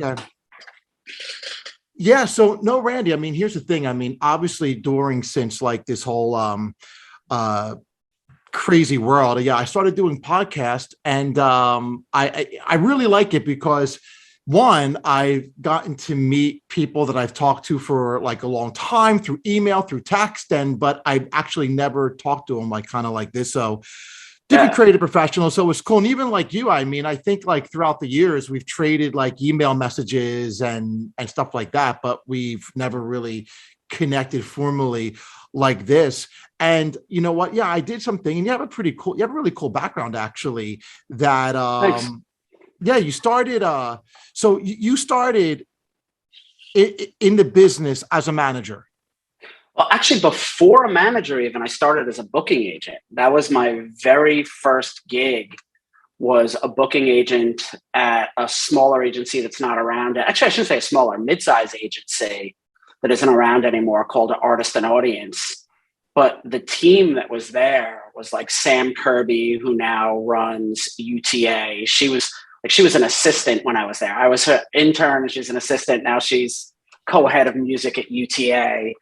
Okay. Yeah. So no, Randy, I mean, here's the thing. I mean, obviously since like this whole uh crazy world. Yeah, I started doing podcasts, and I really like it because one, I've gotten to meet people that I've talked to for like a long time through email, through text, but I've actually never talked to them like kind of like this. So different Yeah. creative professionals. So it's cool. And even like you, I mean, I think like throughout the years, we've traded like email messages and stuff like that, but we've never really connected formally like this. And you know what? Yeah, I did something, and you have a really cool background actually. That Thanks. yeah, you started so you started in the business as a manager. Well, actually, before a manager, even I started as a booking agent. That was my very first gig. Was a booking agent at a smaller agency that's not around. Actually, I shouldn't say a smaller, mid-size agency that isn't around anymore, called Artist and Audience. But the team that was there was like Sam Kirby, who now runs UTA. She was an assistant when I was there. I was her intern. She's an assistant. Now she's co-head of music at UTA.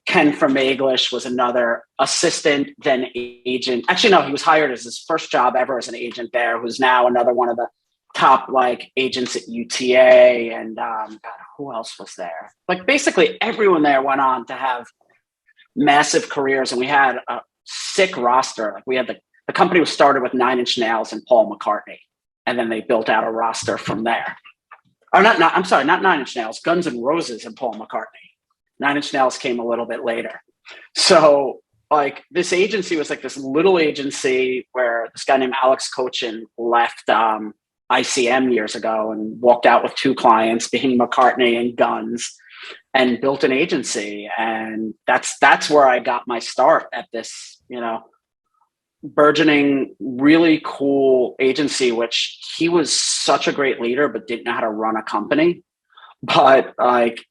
Ken from English was another assistant, then agent. Actually, no, he was hired as his first job ever as an agent there, who's now another one of the top like agents at UTA. And God, who else was there? Like basically everyone there went on to have massive careers, and we had a sick roster. Like we had the company was started with Nine Inch Nails and Paul McCartney, and then they built out a roster from there. Or not I'm sorry, not Nine Inch Nails, Guns N' Roses and Paul McCartney. Nine Inch Nails came a little bit later. So like this agency was like this little agency where this guy named Alex Cochin left ICM years ago and walked out with two clients, being McCartney and Guns, and built an agency. And that's where I got my start at this, burgeoning, really cool agency, which he was such a great leader, but didn't know how to run a company. But like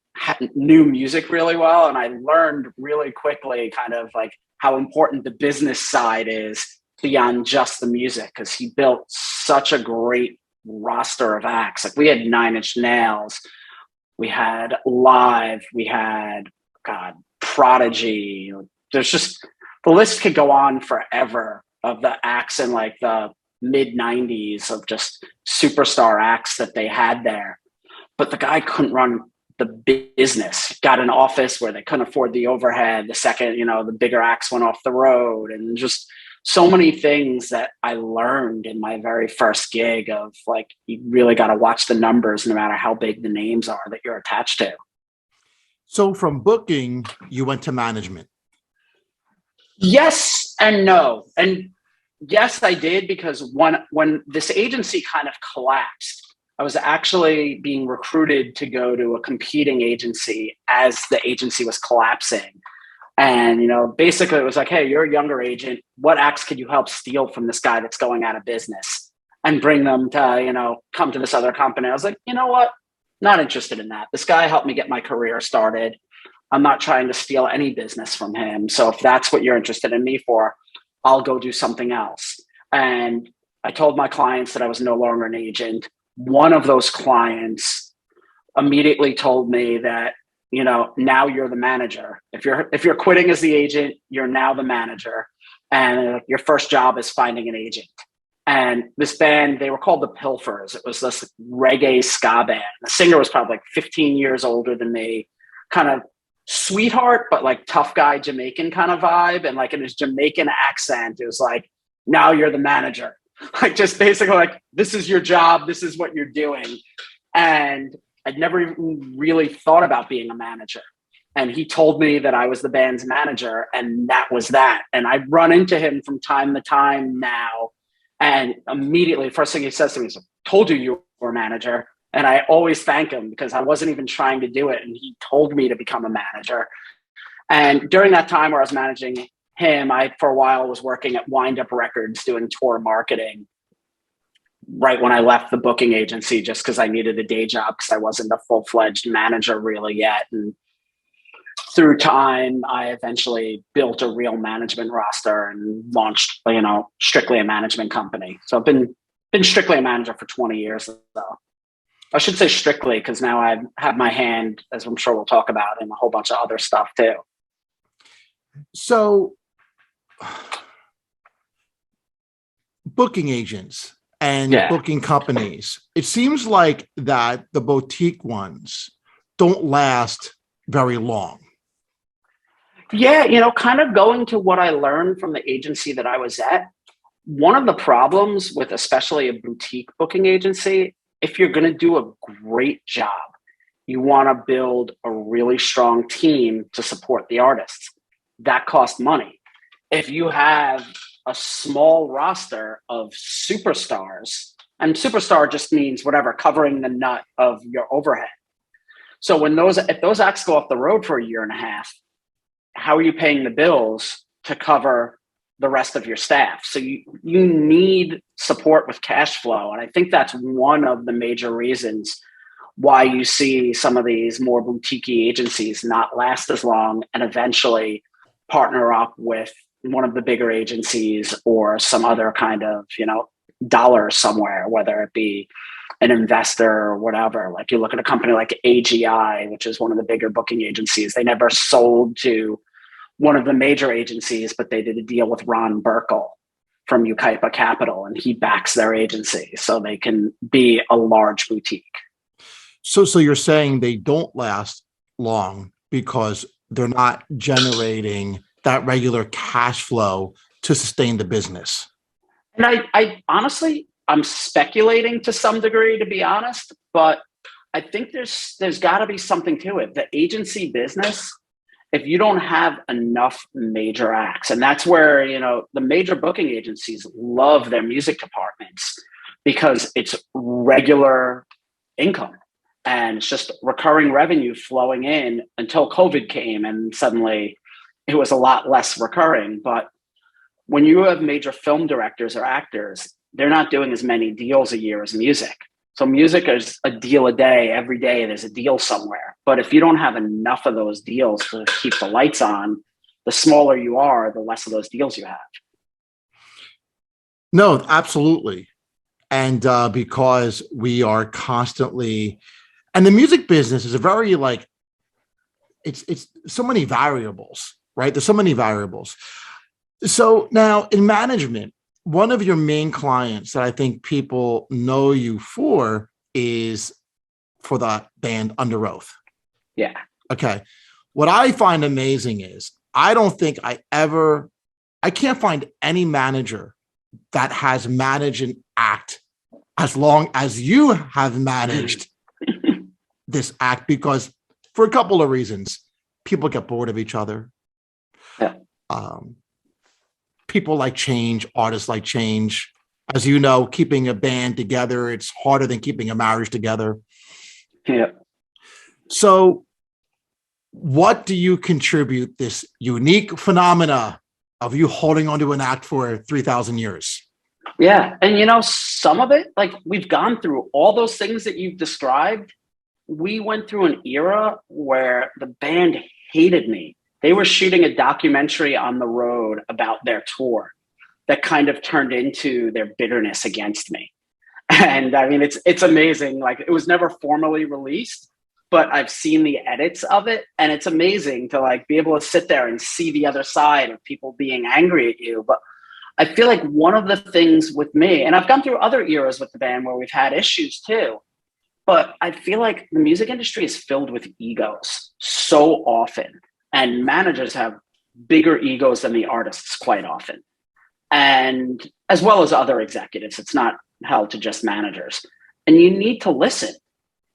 knew music really well, and I learned really quickly kind of like how important the business side is beyond just the music, because he built such a great roster of acts. Like we had Nine Inch Nails, we had Live, we had Prodigy. There's just, the list could go on forever of the acts in like the mid 90s of just superstar acts that they had there. But the guy couldn't run the business. Got an office where they couldn't afford the overhead the second the bigger acts went off the road, and just so many things that I learned in my very first gig of like, you really got to watch the numbers no matter how big the names are that you're attached to. So from booking, you went to management. Yes and no. And yes, I did, because when this agency kind of collapsed, I was actually being recruited to go to a competing agency as the agency was collapsing. And, basically it was like, hey, you're a younger agent. What acts could you help steal from this guy that's going out of business and bring them to, come to this other company? I was like, you know what? Not interested in that. This guy helped me get my career started. I'm not trying to steal any business from him. So if that's what you're interested in me for, I'll go do something else. And I told my clients that I was no longer an agent. One of those clients immediately told me that, now you're the manager. If you're quitting as the agent, you're now the manager, and your first job is finding an agent. And this band, they were called the Pilfers. It was this reggae ska band. The singer was probably like 15 years older than me, kind of sweetheart, but like tough guy Jamaican kind of vibe. And like in his Jamaican accent, it was like, now you're the manager. Like just basically like, this is your job. This is what you're doing. And I'd never even really thought about being a manager. And he told me that I was the band's manager, and that was that. And I run into him from time to time now. And immediately, first thing he says to me is, told you were a manager. And I always thank him, because I wasn't even trying to do it. And he told me to become a manager. And during that time where I was managing him, I, for a while, was working at Wind Up Records doing tour marketing right when I left the booking agency, just because I needed a day job, because I wasn't a full-fledged manager really yet. And through time, I eventually built a real management roster and launched, strictly a management company. So I've been strictly a manager for 20 years though. I should say strictly, because now I have my hand, as I'm sure we'll talk about, in a whole bunch of other stuff too. So booking agents and Yeah. booking companies, it seems like that the boutique ones don't last very long. Yeah, kind of going to what I learned from the agency that I was at. One of the problems with especially a boutique booking agency, if you're going to do a great job, you want to build a really strong team to support the artists. That costs money. If you have a small roster of superstars, and superstar just means whatever, covering the nut of your overhead. So if those acts go off the road for a year and a half, how are you paying the bills to cover the rest of your staff? So you need support with cash flow. And I think that's one of the major reasons why you see some of these more boutique agencies not last as long and eventually partner up with one of the bigger agencies or some other kind of, dollar somewhere, whether it be an investor or whatever. Like you look at a company like AGI, which is one of the bigger booking agencies. They never sold to one of the major agencies, but they did a deal with Ron Burkle from Ukaipa Capital, and he backs their agency so they can be a large boutique. So you're saying they don't last long because they're not generating that regular cash flow to sustain the business. And I honestly, I'm speculating to some degree, to be honest, but I think there's got to be something to it. The agency business, if you don't have enough major acts, and that's where, the major booking agencies love their music departments because it's regular income and it's just recurring revenue flowing in until COVID came and suddenly it was a lot less recurring. But when you have major film directors or actors, they're not doing as many deals a year as music. So music is a deal a day. Every day there's a deal somewhere. But if you don't have enough of those deals to keep the lights on, the smaller you are, the less of those deals you have. No, absolutely. And because we are constantly, and the music business is a very it's so many variables, right? There's so many variables. So now in management, one of your main clients that I think people know you for is for the band Underoath. Yeah. Okay. What I find amazing is I don't think I can't find any manager that has managed an act as long as you have managed this act, because for a couple of reasons, people get bored of each other. Yeah. People like change, artists like change. As you know, keeping a band together, it's harder than keeping a marriage together. Yeah. So what do you contribute this unique phenomena of you holding onto an act for 3,000 years? Yeah. And, some of it, like we've gone through all those things that you've described. We went through an era where the band hated me. They were shooting a documentary on the road about their tour that kind of turned into their bitterness against me. And I mean, it's amazing. Like it was never formally released, but I've seen the edits of it. And it's amazing to be able to sit there and see the other side of people being angry at you. But I feel like one of the things with me, and I've gone through other eras with the band where we've had issues too, but I feel like the music industry is filled with egos so often. And managers have bigger egos than the artists quite often. And as well as other executives, it's not held to just managers. And you need to listen.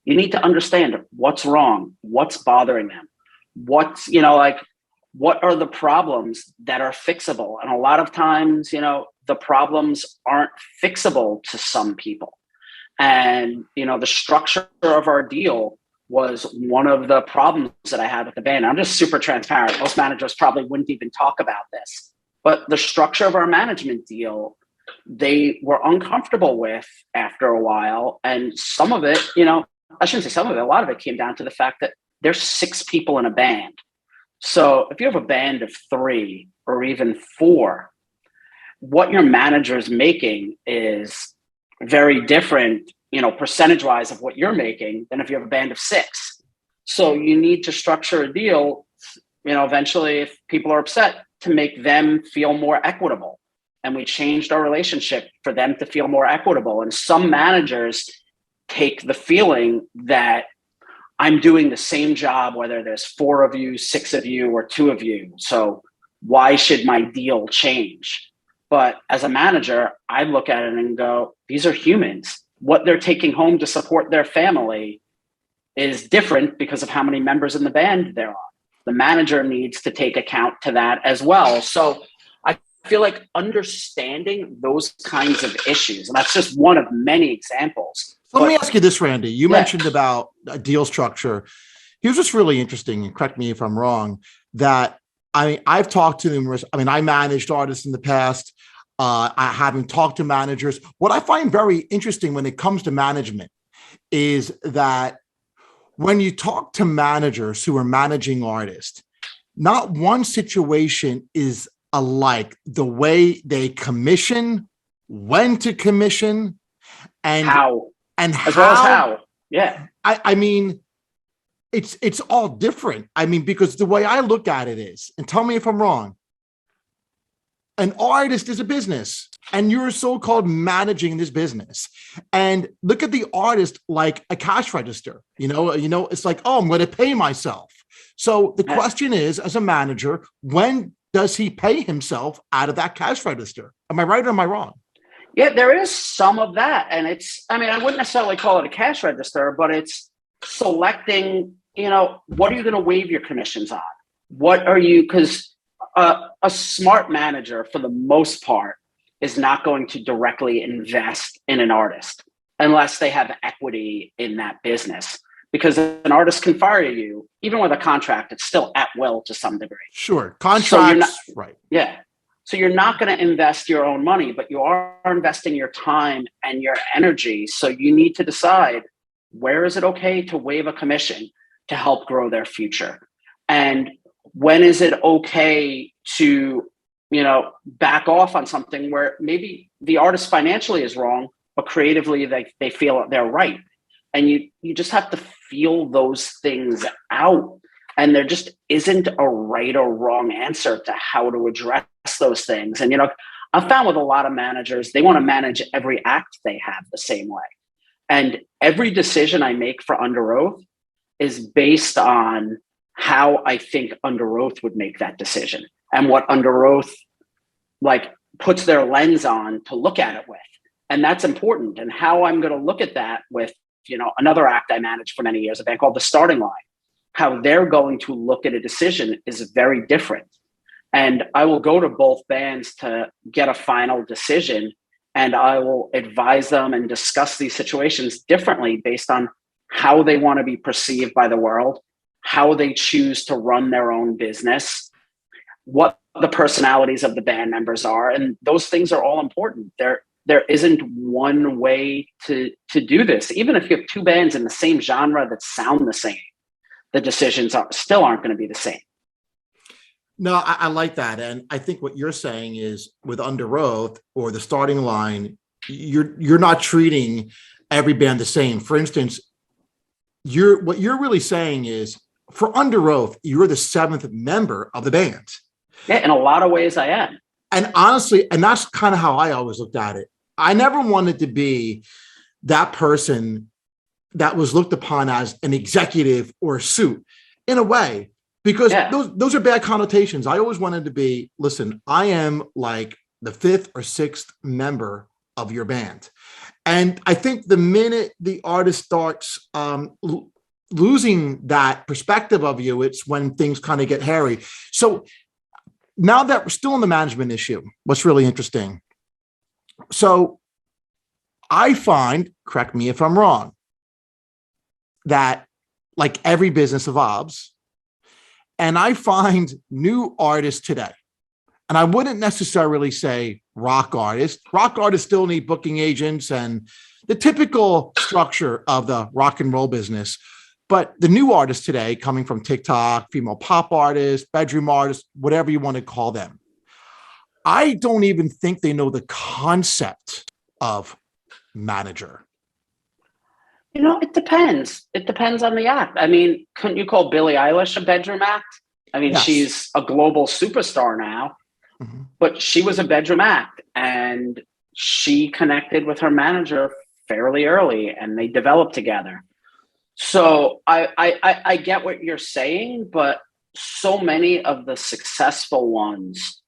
You need to understand what's wrong, what's bothering them, what are the problems that are fixable. And a lot of times, the problems aren't fixable to some people. And, the structure of our deal was one of the problems that I had with the band. I'm just super transparent. Most managers probably wouldn't even talk about this, but the structure of our management deal, they were uncomfortable with after a while. And some of it, I shouldn't say some of it, a lot of it came down to the fact that there's 6 people in a band. So if you have a band of 3 or even 4, what your manager is making is very different, percentage wise of what you're making than if you have a band of 6. So you need to structure a deal, eventually if people are upset, to make them feel more equitable. And we changed our relationship for them to feel more equitable. And some managers take the feeling that I'm doing the same job, whether there's 4 of you, 6 of you, or 2 of you. So why should my deal change? But as a manager, I look at it and go, these are humans. What they're taking home to support their family is different because of how many members in the band there are. The manager needs to take account to that as well. So I feel like understanding those kinds of issues, and that's just one of many examples. So let me ask you this, Randy. You mentioned about a deal structure. Here's what's really interesting, and correct me if I'm wrong, that I've talked to numerous, I managed artists in the past. I haven't talked to managers. What I find very interesting when it comes to management is that when you talk to managers who are managing artists, not one situation is alike. The way they commission, when to commission, and how. As well as how. Yeah. It's all different. Because the way I look at it is, and tell me if I'm wrong, an artist is a business and you're so-called managing this business. And look at the artist like a cash register. It's like, oh, I'm going to pay myself. So the question is, as a manager, when does he pay himself out of that cash register? Am I right or am I wrong? Yeah, there is some of that. And I wouldn't necessarily call it a cash register, but it's selecting, what are you going to waive your commissions on? What are you, because a smart manager, for the most part, is not going to directly invest in an artist unless they have equity in that business. Because an artist can fire you, even with a contract, it's still at will to some degree. Sure, contracts, right. Yeah. So you're not going to invest your own money, but you are investing your time and your energy. So you need to decide, where is it okay to waive a commission to help grow their future? And when is it okay to, back off on something where maybe the artist financially is wrong, but creatively they feel they're right. And you just have to feel those things out. And there just isn't a right or wrong answer to how to address those things. And, I've found with a lot of managers, they want to manage every act they have the same way. And every decision I make for Underoath is based on how I think Underoath would make that decision and what Underoath puts their lens on to look at it with. And that's important. And how I'm going to look at that with, another act I managed for many years, a band called The Starting Line, how they're going to look at a decision is very different. And I will go to both bands to get a final decision, and I will advise them and discuss these situations differently based on how they want to be perceived by the world, how they choose to run their own business, what the personalities of the band members are. And those things are all important. There isn't one way to do this. Even if you have 2 bands in the same genre that sound the same, the decisions still aren't going to be the same. No, I like that. And I think what you're saying is with Underoath or The Starting Line, you're not treating every band the same. For instance, what you're really saying is, for Underoath, you're the 7th member of the band. Yeah, in a lot of ways I am. And honestly, and that's kind of how I always looked at it. I never wanted to be that person that was looked upon as an executive or a suit, in a way, because those are bad connotations. I always wanted to be, listen, I am like the 5th or 6th member of your band. And I think the minute the artist starts losing that perspective of you, it's when things kind of get hairy. So now that we're still in the management issue, what's really interesting. So I find, correct me if I'm wrong, that like every business evolves, and I find new artists today, and I wouldn't necessarily say rock artists. Rock artists still need booking agents and the typical structure of the rock and roll business. But the new artists today, coming from TikTok, female pop artists, bedroom artists, whatever you want to call them, I don't even think they know the concept of manager. It depends. It depends on the act. I mean, couldn't you call Billie Eilish a bedroom act? I mean, Yes. she's a global superstar now, Mm-hmm. but she was a bedroom act, and she connected with her manager fairly early, and they developed together. So I get what you're saying, but so many of the successful ones,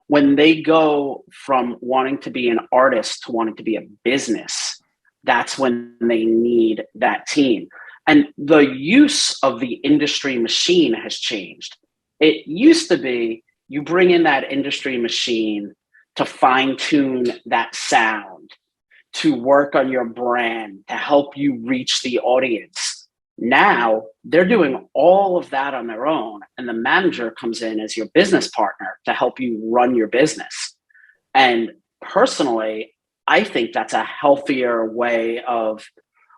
when they go from wanting to be an artist to wanting to be a business, that's when they need that team. And the use of the industry machine has changed. It used to be you bring in that industry machine to fine tune that sound, to work on your brand, to help you reach the audience. Now they're doing all of that on their own, and the manager comes in as your business partner to help you run your business. And personally, I think that's a healthier way of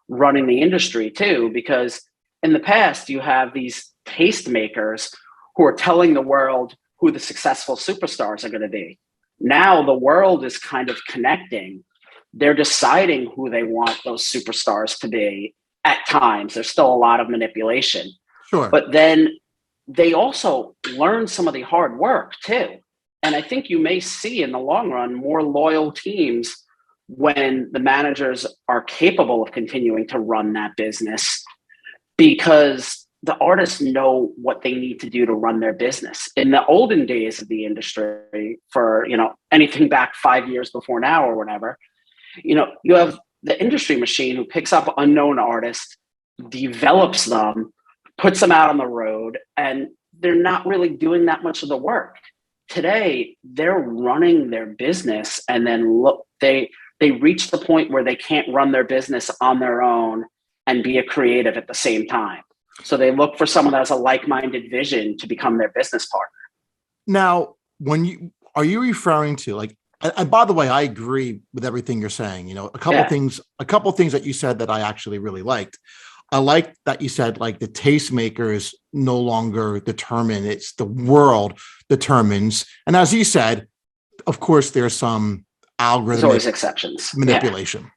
running the industry too, because in the past, you have these tastemakers who are telling the world who the successful superstars are going to be. Now the world is kind of connecting. They're deciding who they want those superstars to be. At times, there's still a lot of manipulation, Sure. but then they also learn some of the hard work too. And I think you may see in the long run more loyal teams when the managers are capable of continuing to run that business, because the artists know what they need to do to run their business. In the olden days of the industry, for anything back 5 years before now or whatever, you have the industry machine who picks up unknown artists, develops them, puts them out on the road, and they're not really doing that much of the work. Today, they're running their business, and then look, they reach the point where they can't run their business on their own and be a creative at the same time. So they look for someone that has a like-minded vision to become their business partner. Now, are you referring to like, and by the way, I agree with everything you're saying. A couple things that you said that I actually really liked. I like that you said like the tastemakers no longer determine; it's the world determines. And as you said, of course, there's some algorithmic There's always exceptions. manipulation.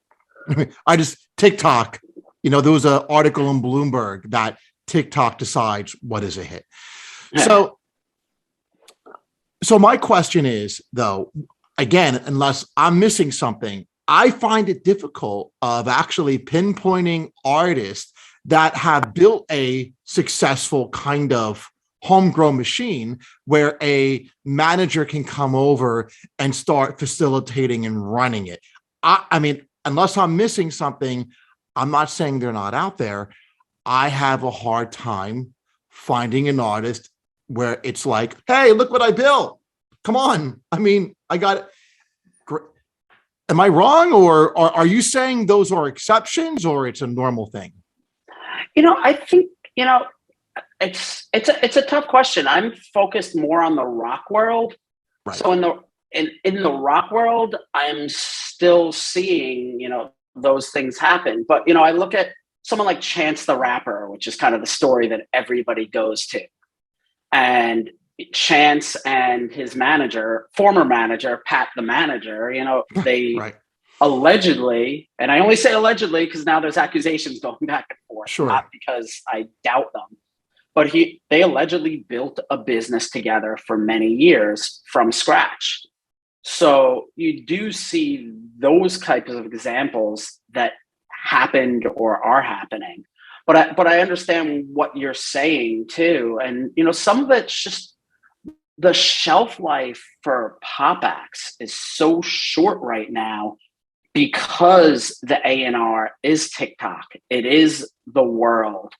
Yeah. I just TikTok. There was an article in Bloomberg that TikTok decides what is a hit. Yeah. So my question is, though, again, unless I'm missing something, I find it difficult of actually pinpointing artists that have built a successful kind of homegrown machine where a manager can come over and start facilitating and running it. I mean, unless I'm missing something, I'm not saying they're not out there. I have a hard time finding an artist where it's like, hey, look what I built. Come on. I mean, I got it. Am I wrong? Or are you saying those are exceptions or it's a normal thing? I think, it's a tough question. I'm focused more on the rock world. Right. So in the rock world, I'm still seeing, those things happen. But, I look at someone like Chance the Rapper, which is kind of the story that everybody goes to. And Chance and his manager, former manager, Pat the manager, they right. Allegedly, and I only say allegedly because now there's accusations going back and forth, sure. Not because I doubt them, but they allegedly built a business together for many years from scratch. So you do see those types of examples that happened or are happening. But I understand what you're saying too. And, some of it's just the shelf life for pop acts is so short right now because the A&R is TikTok. It is the world.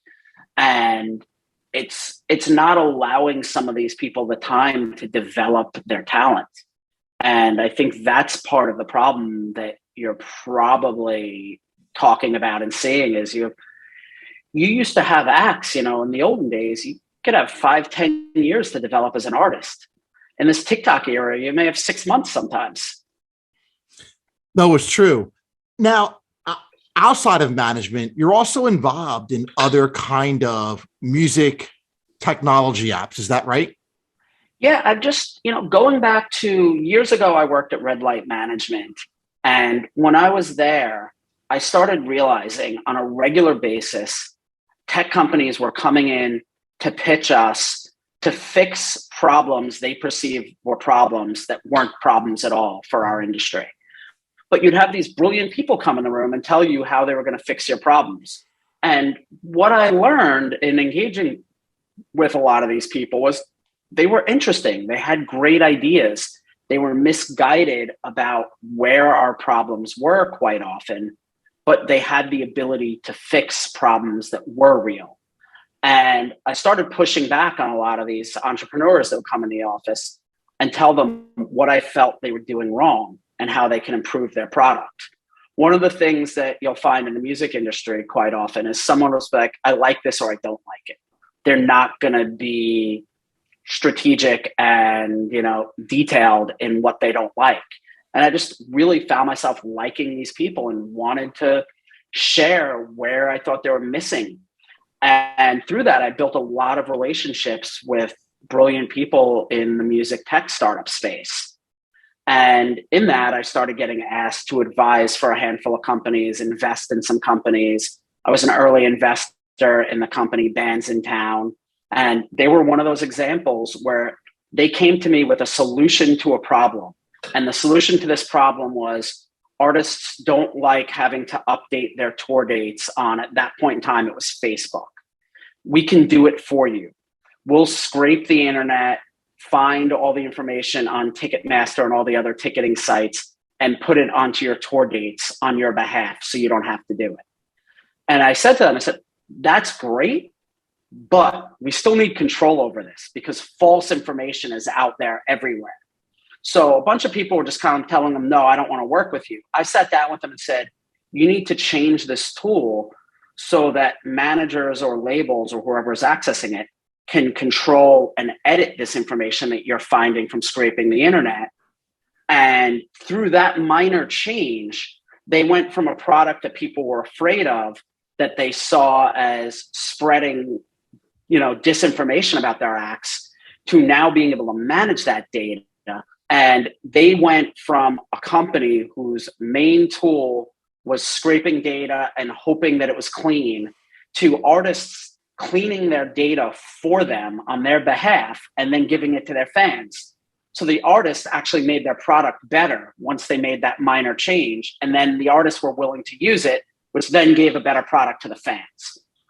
And it's not allowing some of these people the time to develop their talent. And I think that's part of the problem that you're probably talking about and seeing is you used to have acts, in the olden days, you could have 5-10 years to develop as an artist. In this TikTok era, you may have 6 months sometimes. No, it's true. Now, outside of management, you're also involved in other kind of music technology apps. Is that right? Yeah, I've just, going back to years ago, I worked at Red Light Management. And when I was there, I started realizing on a regular basis, tech companies were coming in to pitch us to fix problems they perceived were problems that weren't problems at all for our industry. But you'd have these brilliant people come in the room and tell you how they were going to fix your problems. And what I learned in engaging with a lot of these people was they were interesting. They had great ideas. They were misguided about where our problems were quite often, but they had the ability to fix problems that were real. And I started pushing back on a lot of these entrepreneurs that would come in the office and tell them what I felt they were doing wrong and how they can improve their product. One of the things that you'll find in the music industry quite often is someone will be like, I like this or I don't like it. They're not going to be strategic and, detailed in what they don't like. And I just really found myself liking these people and wanted to share where I thought they were missing. And through that, I built a lot of relationships with brilliant people in the music tech startup space. And in that, I started getting asked to advise for a handful of companies, invest in some companies. I was an early investor in the company Bands in Town. And they were one of those examples where they came to me with a solution to a problem. And the solution to this problem was artists don't like having to update their tour dates on, at that point in time, it was Facebook. We can do it for you. We'll scrape the internet, find all the information on Ticketmaster and all the other ticketing sites and put it onto your tour dates on your behalf so you don't have to do it. And I said to them, I said, that's great, but we still need control over this because false information is out there everywhere. So a bunch of people were just kind of telling them, no, I don't want to work with you. I sat down with them and said, you need to change this tool so that managers or labels or whoever is accessing it can control and edit this information that you're finding from scraping the internet. And through that minor change, they went from a product that people were afraid of, that they saw as spreading, disinformation about their acts, to now being able to manage that data. And they went from a company whose main tool was scraping data and hoping that it was clean to artists cleaning their data for them on their behalf and then giving it to their fans. So the artists actually made their product better once they made that minor change. And then the artists were willing to use it, which then gave a better product to the fans.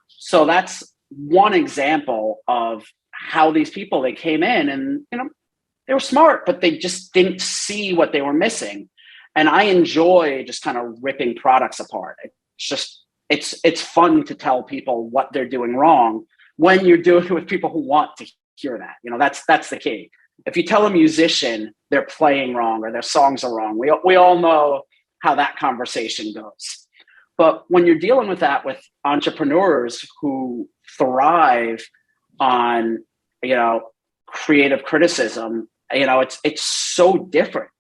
So that's one example of how these people, they came in and, they were smart, but they just didn't see what they were missing. And I enjoy just kind of ripping products apart. It's fun to tell people what they're doing wrong when you're doing it with people who want to hear that. That's the key. If you tell a musician they're playing wrong or their songs are wrong, we all know how that conversation goes. But when you're dealing with that with entrepreneurs who thrive on, creative criticism, it's so different.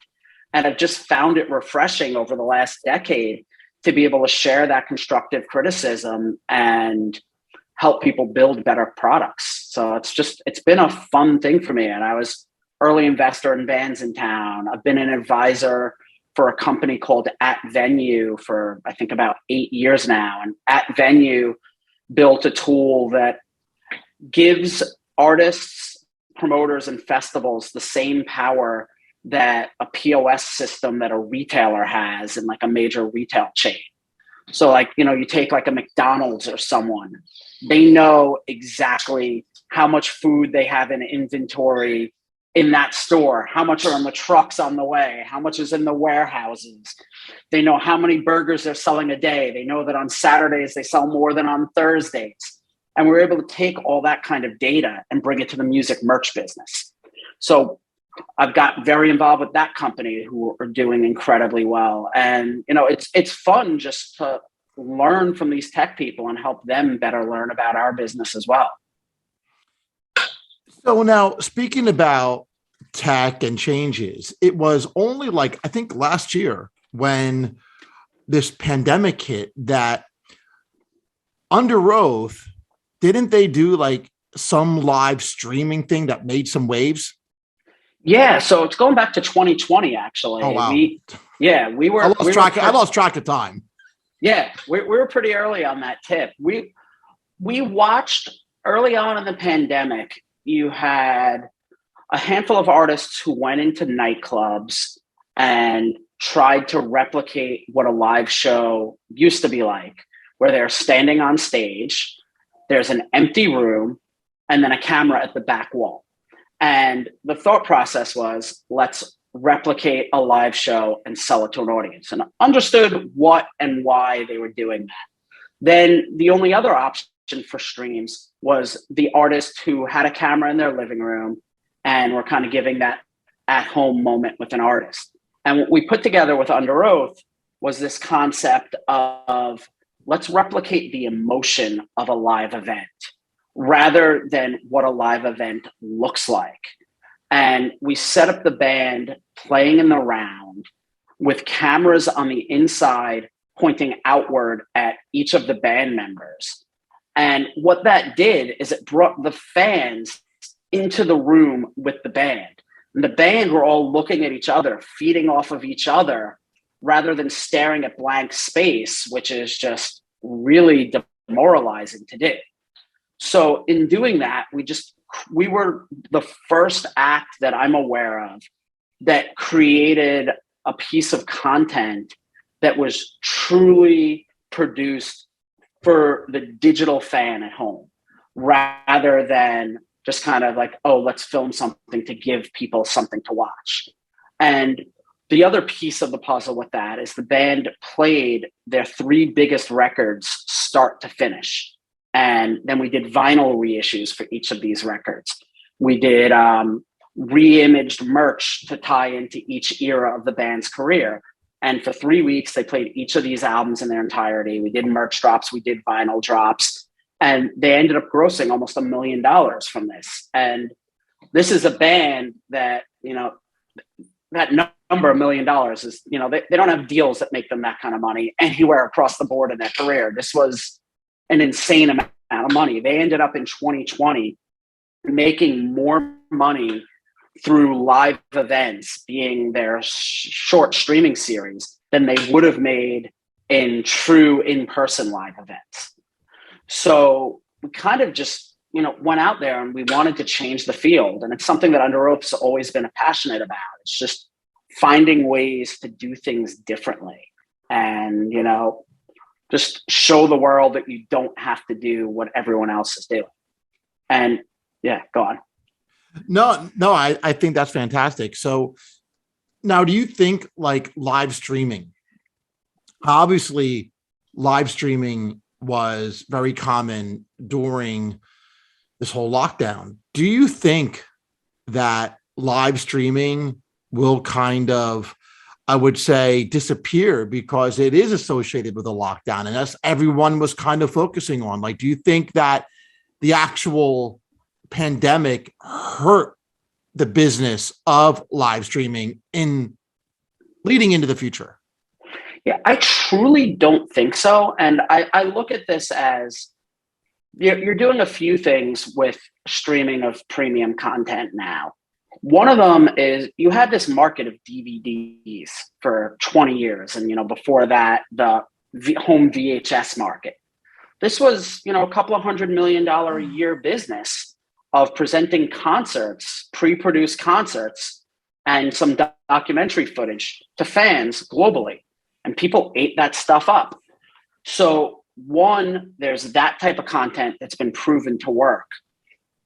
And I've just found it refreshing over the last decade to be able to share that constructive criticism and help people build better products. So it's been a fun thing for me. And I was early investor in Bands in Town. I've been an advisor for a company called At Venue for, I think, about 8 years now. And At Venue built a tool that gives artists, promoters, and festivals the same power that a POS system that a retailer has in like a major retail chain. So you take like a McDonald's or someone, they know exactly how much food they have in inventory in that store, how much are on the trucks on the way, how much is in the warehouses. They know how many burgers they're selling a day. They know that on Saturdays they sell more than on Thursdays. And we're able to take all that kind of data and bring it to the music merch business. So I've got very involved with that company who are doing incredibly well. And, it's fun just to learn from these tech people and help them better learn about our business as well. So now, speaking about tech and changes, it was only I think last year when this pandemic hit that Underoath, didn't they do some live streaming thing that made some waves? Yeah, so it's going back to 2020, actually. Oh, wow. We were. I lost track of time. Yeah, we were pretty early on that tip. We watched early on in the pandemic. You had a handful of artists who went into nightclubs and tried to replicate what a live show used to be like, where they're standing on stage, there's an empty room, and then a camera at the back wall. And the thought process was, let's replicate a live show and sell it to an audience, and understood what and why they were doing that. Then the only other option for streams was the artist who had a camera in their living room and were kind of giving that at home moment with an artist. And what we put together with Underoath was this concept of let's replicate the emotion of a live event rather than what a live event looks like. And we set up the band playing in the round with cameras on the inside pointing outward at each of the band members. And what that did is it brought the fans into the room with the band. And the band were all looking at each other, feeding off of each other, rather than staring at blank space, which is just really demoralizing to do. So in doing that, we were the first act that I'm aware of that created a piece of content that was truly produced for the digital fan at home, rather than just kind of like, oh, let's film something to give people something to watch. And the other piece of the puzzle with that is the band played their 3 biggest records start to finish. And then we did vinyl reissues for each of these records. We did re-imaged merch to tie into each era of the band's career. And for 3 weeks, they played each of these albums in their entirety. We did merch drops, we did vinyl drops, and they ended up grossing almost $1 million from this. And this is a band that, that number $1 million is, they don't have deals that make them that kind of money anywhere across the board in their career. This was an insane amount of money. They ended up in 2020 making more money through live events being their short streaming series than they would have made in true in-person live events. So we kind of just, went out there and we wanted to change the field. And it's something that Underoath's always been passionate about. It's just finding ways to do things differently and, just show the world that you don't have to do what everyone else is doing. And yeah, go on. No, I think that's fantastic. So now, do you think like live streaming, obviously live streaming was very common during this whole lockdown. Do you think that live streaming will kind of, I would say, disappear because it is associated with a lockdown and that's everyone was kind of focusing on? Like, do you think that the actual pandemic hurt the business of live streaming in leading into the future? Yeah, I truly don't think so. And I look at this as you're doing a few things with streaming of premium content now. One of them is you had this market of DVDs for 20 years. And, before that, the home VHS market. This was, a couple of $100 million a year business of presenting concerts, pre-produced concerts, and some documentary footage to fans globally. And people ate that stuff up. So one, there's that type of content that's been proven to work.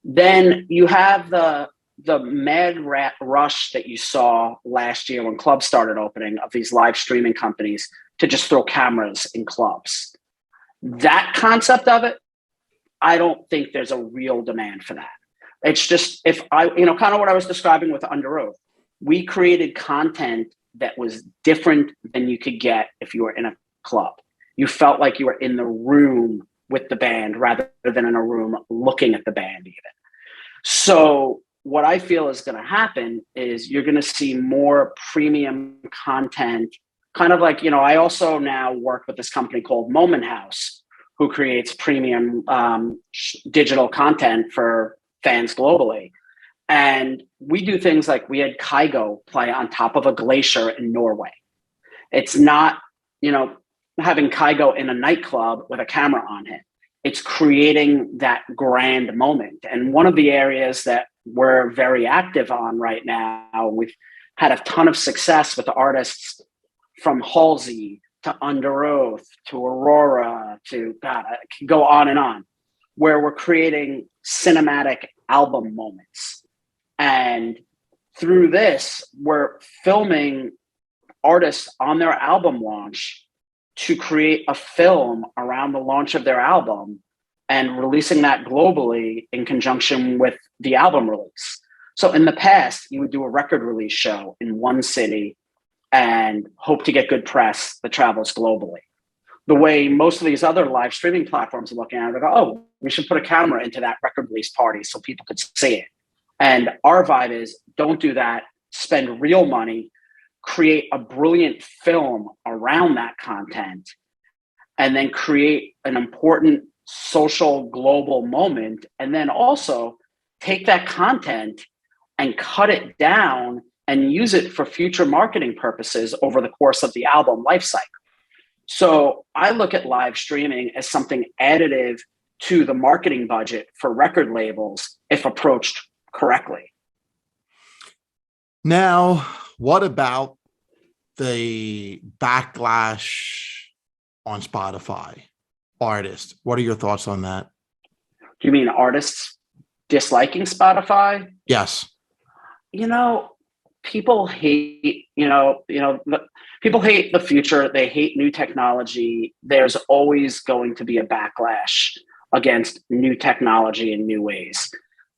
Then you have the mad rush that you saw last year when clubs started opening of these live streaming companies to just throw cameras in clubs. That concept of it, I don't think there's a real demand for that. It's just, if I, kind of what I was describing with Underoath, we created content that was different than you could get if you were in a club. You felt like you were in the room with the band rather than in a room looking at the band even. So what I feel is going to happen is you're going to see more premium content, kind of like, I also now work with this company called Moment House, who creates premium digital content for fans globally. And we do things like we had Kygo play on top of a glacier in Norway. It's not, having Kygo in a nightclub with a camera on him. It's creating that grand moment. And one of the areas that we're very active on right now, we've had a ton of success with artists from Halsey to Underoath to Aurora to, God, I can go on and on, where we're creating cinematic album moments. And through this, we're filming artists on their album launch to create a film around the launch of their album and releasing that globally in conjunction with the album release. So in the past, you would do a record release show in one city and hope to get good press that travels globally. The way most of these other live streaming platforms are looking at it, they go, oh, we should put a camera into that record release party so people could see it. And our vibe is, don't do that, spend real money, create a brilliant film around that content, and then create an important social global moment. And then also take that content and cut it down and use it for future marketing purposes over the course of the album life cycle. So I look at live streaming as something additive to the marketing budget for record labels if approached correctly. Now, what about the backlash on Spotify? Artists, what are your thoughts on that? Do you mean artists disliking Spotify? Yes. People hate, people hate the future. They hate new technology. There's always going to be a backlash against new technology in new ways.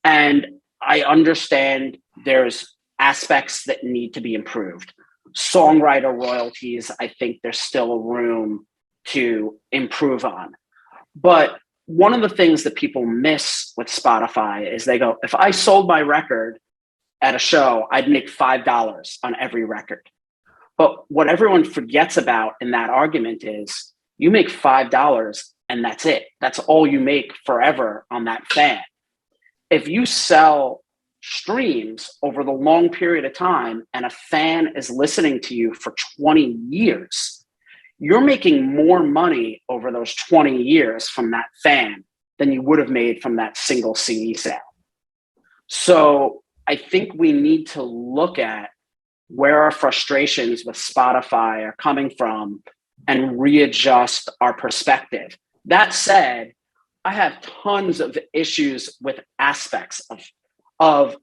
And I understand there's aspects that need to be improved. Songwriter royalties, I think there's still room to improve on. But one of the things that people miss with Spotify is they go, if I sold my record at a show, I'd make $5 on every record. But what everyone forgets about in that argument is you make $5 and that's it. That's all you make forever on that fan. If you sell streams over the long period of time and a fan is listening to you for 20 years, you're making more money over those 20 years from that fan than you would have made from that single CD sale. So I think we need to look at where our frustrations with Spotify are coming from and readjust our perspective. That said, I have tons of issues with aspects of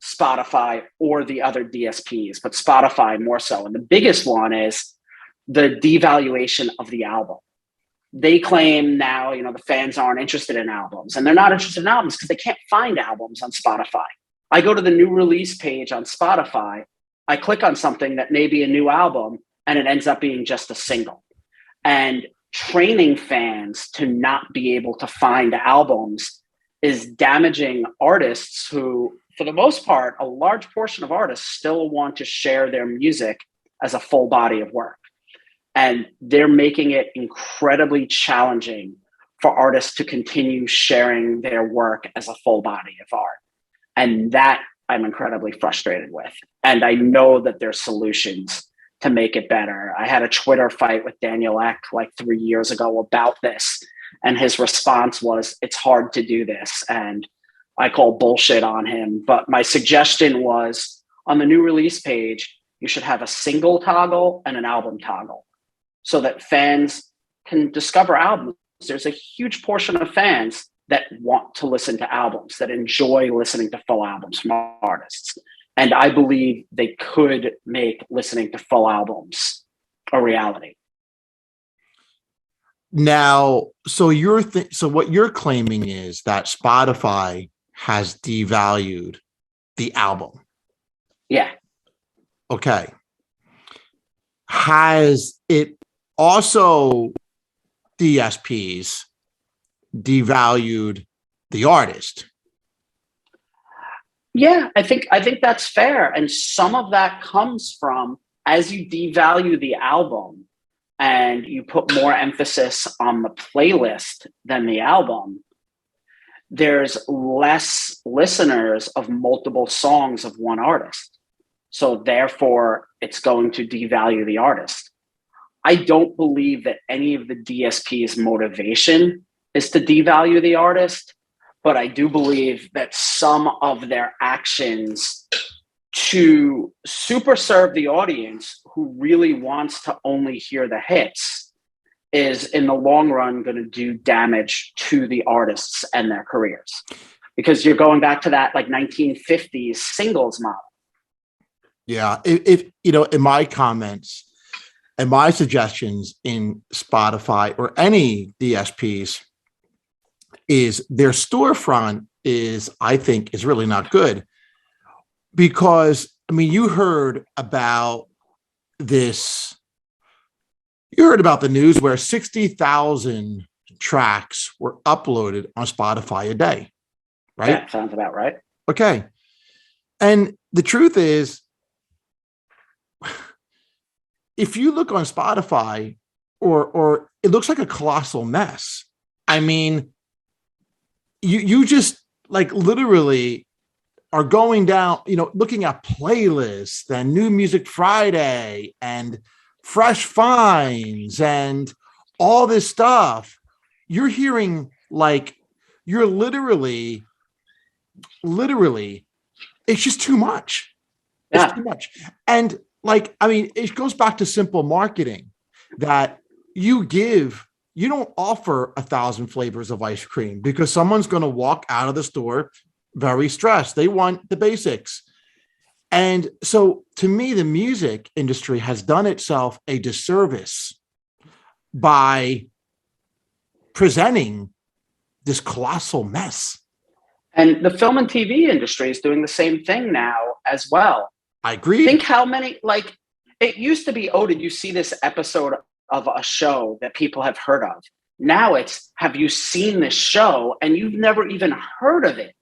Spotify or the other DSPs, but Spotify more so. And the biggest one is the devaluation of the album. They claim now, the fans aren't interested in albums, and they're not interested in albums because they can't find albums on Spotify. I go to the new release page on Spotify, I click on something that may be a new album, and it ends up being just a single. And training fans to not be able to find albums is damaging artists who, for the most part, a large portion of artists still want to share their music as a full body of work. And they're making it incredibly challenging for artists to continue sharing their work as a full body of art. And that I'm incredibly frustrated with. And I know that there's solutions to make it better. I had a Twitter fight with Daniel Ek like 3 years ago about this. And his response was, it's hard to do this. And I call bullshit on him. But my suggestion was, on the new release page, you should have a single toggle and an album toggle so that fans can discover albums. There's a huge portion of fans that want to listen to albums, that enjoy listening to full albums from artists. And I believe they could make listening to full albums a reality. Now, so what you're claiming is that Spotify has devalued the album. Yeah. Okay. Has it also, DSPs, devalued the artist? Yeah, I think that's fair. And some of that comes from, as you devalue the album and you put more emphasis on the playlist than the album, there's less listeners of multiple songs of one artist. So therefore, it's going to devalue the artist. I don't believe that any of the DSP's motivation is to devalue the artist, but I do believe that some of their actions to super serve the audience who really wants to only hear the hits is in the long run going to do damage to the artists and their careers, because you're going back to that like 1950s singles model. Yeah. If you know, in my comments and my suggestions in Spotify or any DSPs is their storefront is, I think, is really not good. Because, I mean, you heard about this, you heard about the news where 60,000 tracks were uploaded on Spotify a day, right? Yeah, sounds about right. Okay. And the truth is, if you look on Spotify, or it looks like a colossal mess. I mean, you just like literally are going down, you know, looking at playlists and New Music Friday and Fresh Finds and all this stuff. You're hearing like, you're literally, it's just too much. It's too much. And like, I mean, it goes back to simple marketing that you don't offer 1,000 flavors of ice cream because someone's going to walk out of the store very stressed. They want the basics. And so to me, the music industry has done itself a disservice by presenting this colossal mess. And the film and TV industry is doing the same thing now as well. I agree. Think how many, like, it used to be, oh, did you see this episode of a show that people have heard of? Now it's, have you seen this show? And you've never even heard of it.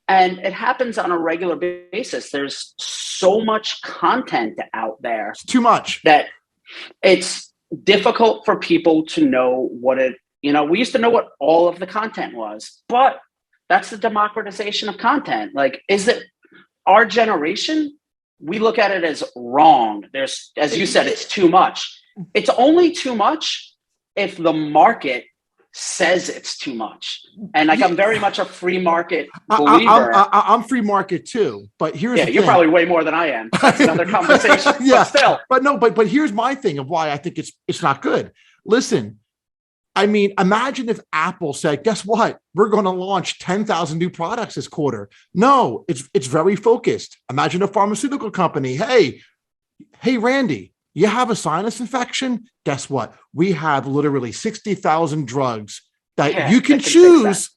And it happens on a regular basis. There's so much content out there. It's too much. That it's difficult for people to know what it, you know, we used to know what all of the content was, but that's the democratization of content. Like, is it our generation? We look at it as wrong. There's, as you said, it's too much. It's only too much if the market says it's too much. And like, I'm very much a free market believer. I'm free market too, but here's the thing. You're probably way more than I am. That's another conversation. Yeah, but still. But here's my thing of why I think it's not good. Listen, I mean, imagine if Apple said, guess what? We're going to launch 10,000 new products this quarter. No, it's very focused. Imagine a pharmaceutical company. Hey, Randy, you have a sinus infection? Guess what? We have literally 60,000 drugs that you can choose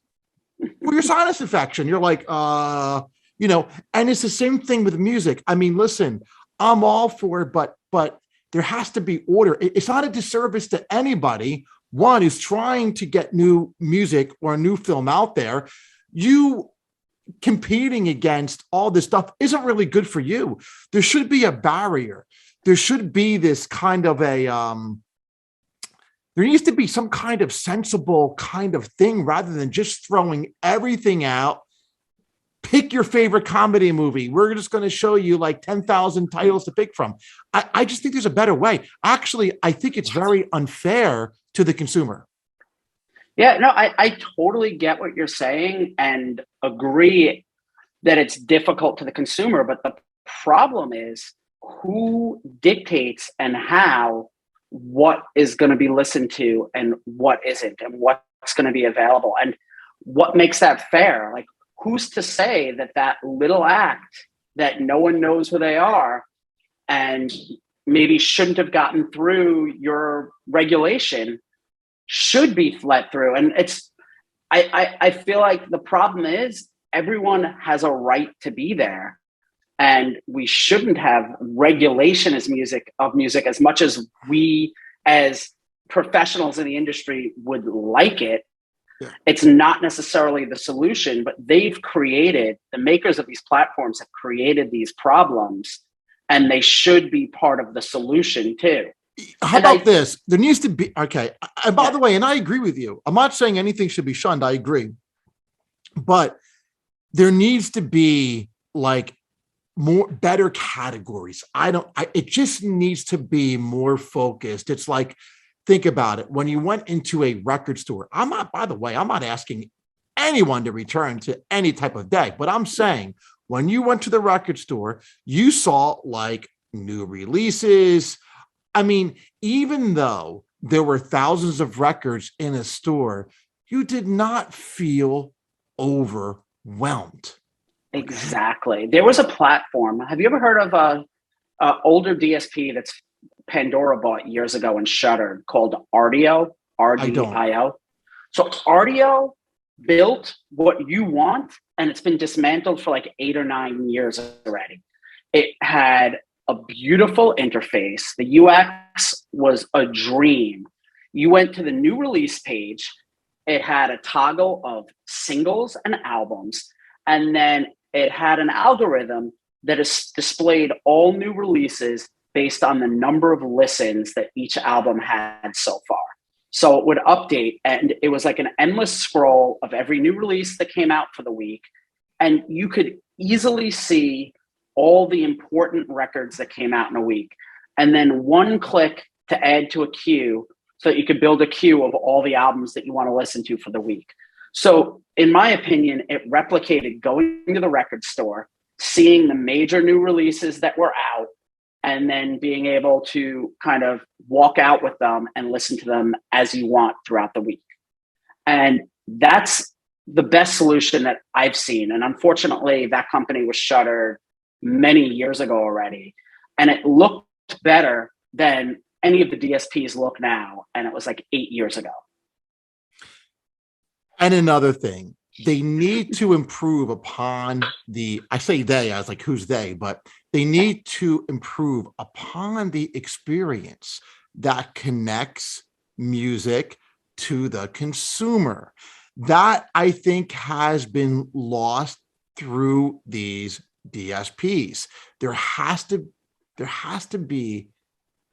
for your sinus infection. You're like, you know, and it's the same thing with music. I mean, listen, I'm all for it, but there has to be order. It's not a disservice to anybody. One who's trying to get new music or a new film out there. You competing against all this stuff isn't really good for you. There should be a barrier. There should be this kind of a, there needs to be some kind of sensible kind of thing rather than just throwing everything out. Pick your favorite comedy movie. We're just going to show you like 10,000 titles to pick from. I just think there's a better way. Actually, I think it's very unfair to the consumer. Yeah, no, I totally get what you're saying and agree that it's difficult to the consumer. But the problem is who dictates and how what is going to be listened to and what isn't, and what's going to be available, and what makes that fair. Like, who's to say that that little act that no one knows who they are and maybe shouldn't have gotten through your regulation should be let through? And it's, I feel like the problem is everyone has a right to be there, and we shouldn't have regulation of music as much as we as professionals in the industry would like it. Yeah. It's not necessarily the solution, but the makers of these platforms have created these problems, and they should be part of the solution too. How about this? There needs to be, okay. And by the way, and I agree with you. I'm not saying anything should be shunned. I agree. But there needs to be like better categories. It just needs to be more focused. It's like, think about it. When you went into a record store, by the way, I'm not asking anyone to return to any type of day, but I'm saying when you went to the record store, you saw like new releases. I mean, even though there were thousands of records in a store, you did not feel overwhelmed. Exactly. There was a platform. Have you ever heard of a older DSP that's Pandora bought years ago and shuttered called Rdio? I don't. RDIO. So Rdio built what you want, and it's been dismantled for like 8 or 9 years already. It had a beautiful interface. The UX was a dream. You went to the new release page. It had a toggle of singles and albums, and then it had an algorithm that is displayed all new releases based on the number of listens that each album had so far. So it would update, and it was like an endless scroll of every new release that came out for the week. And you could easily see all the important records that came out in a week. And then one click to add to a queue so that you could build a queue of all the albums that you want to listen to for the week. So in my opinion, it replicated going to the record store, seeing the major new releases that were out, and then being able to kind of walk out with them and listen to them as you want throughout the week. And that's the best solution that I've seen. And unfortunately, that company was shuttered many years ago already. And it looked better than any of the DSPs look now. And it was like 8 years ago. And another thing, they need to improve upon I say they, I was like, who's they? But they need to improve upon the experience that connects music to the consumer. That, I think, has been lost through these DSPs. There has to be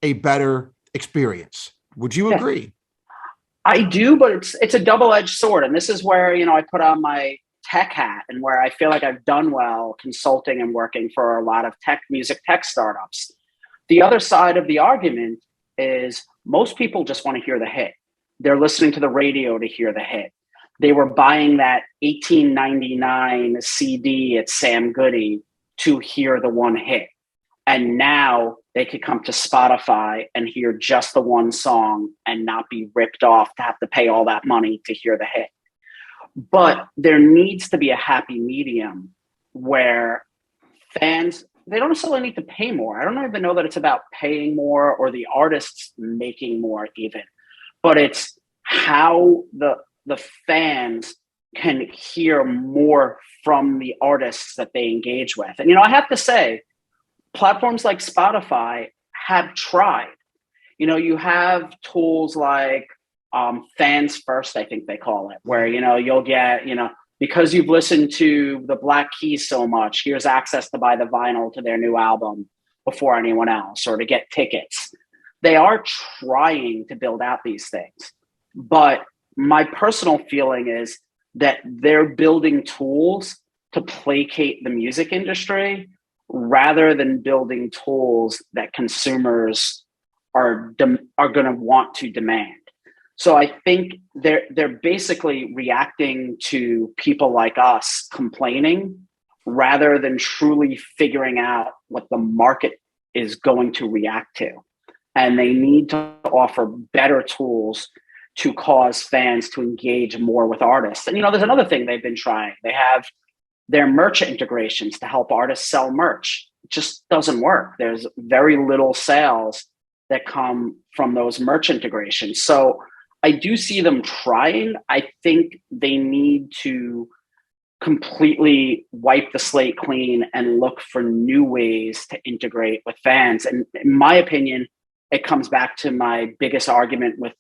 a better experience. Would you agree? I do, but it's a double-edged sword. And this is where, I put on my tech hat and where I feel like I've done well consulting and working for a lot of music tech startups. The other side of the argument is most people just want to hear the hit. They're listening to the radio to hear the hit. They were buying that $18.99 CD at Sam Goody to hear the one hit. And now they could come to Spotify and hear just the one song and not be ripped off to have to pay all that money to hear the hit. But there needs to be a happy medium where fans, they don't necessarily need to pay more. I don't even know that it's about paying more or the artists making more even, but it's how the fans can hear more from the artists that they engage with. And, I have to say, platforms like Spotify have tried. You have tools like Fans First, I think they call it, where, you'll get, because you've listened to the Black Keys so much, here's access to buy the vinyl to their new album before anyone else, or to get tickets. They are trying to build out these things. But my personal feeling is that they're building tools to placate the music industry rather than building tools that consumers are going to want to demand. So I think they're basically reacting to people like us complaining rather than truly figuring out what the market is going to react to. And they need to offer better tools to cause fans to engage more with artists. And, there's another thing they've been trying. They have their merch integrations to help artists sell merch. It just doesn't work. There's very little sales that come from those merch integrations. So I do see them trying. I think they need to completely wipe the slate clean and look for new ways to integrate with fans. And in my opinion, it comes back to my biggest argument with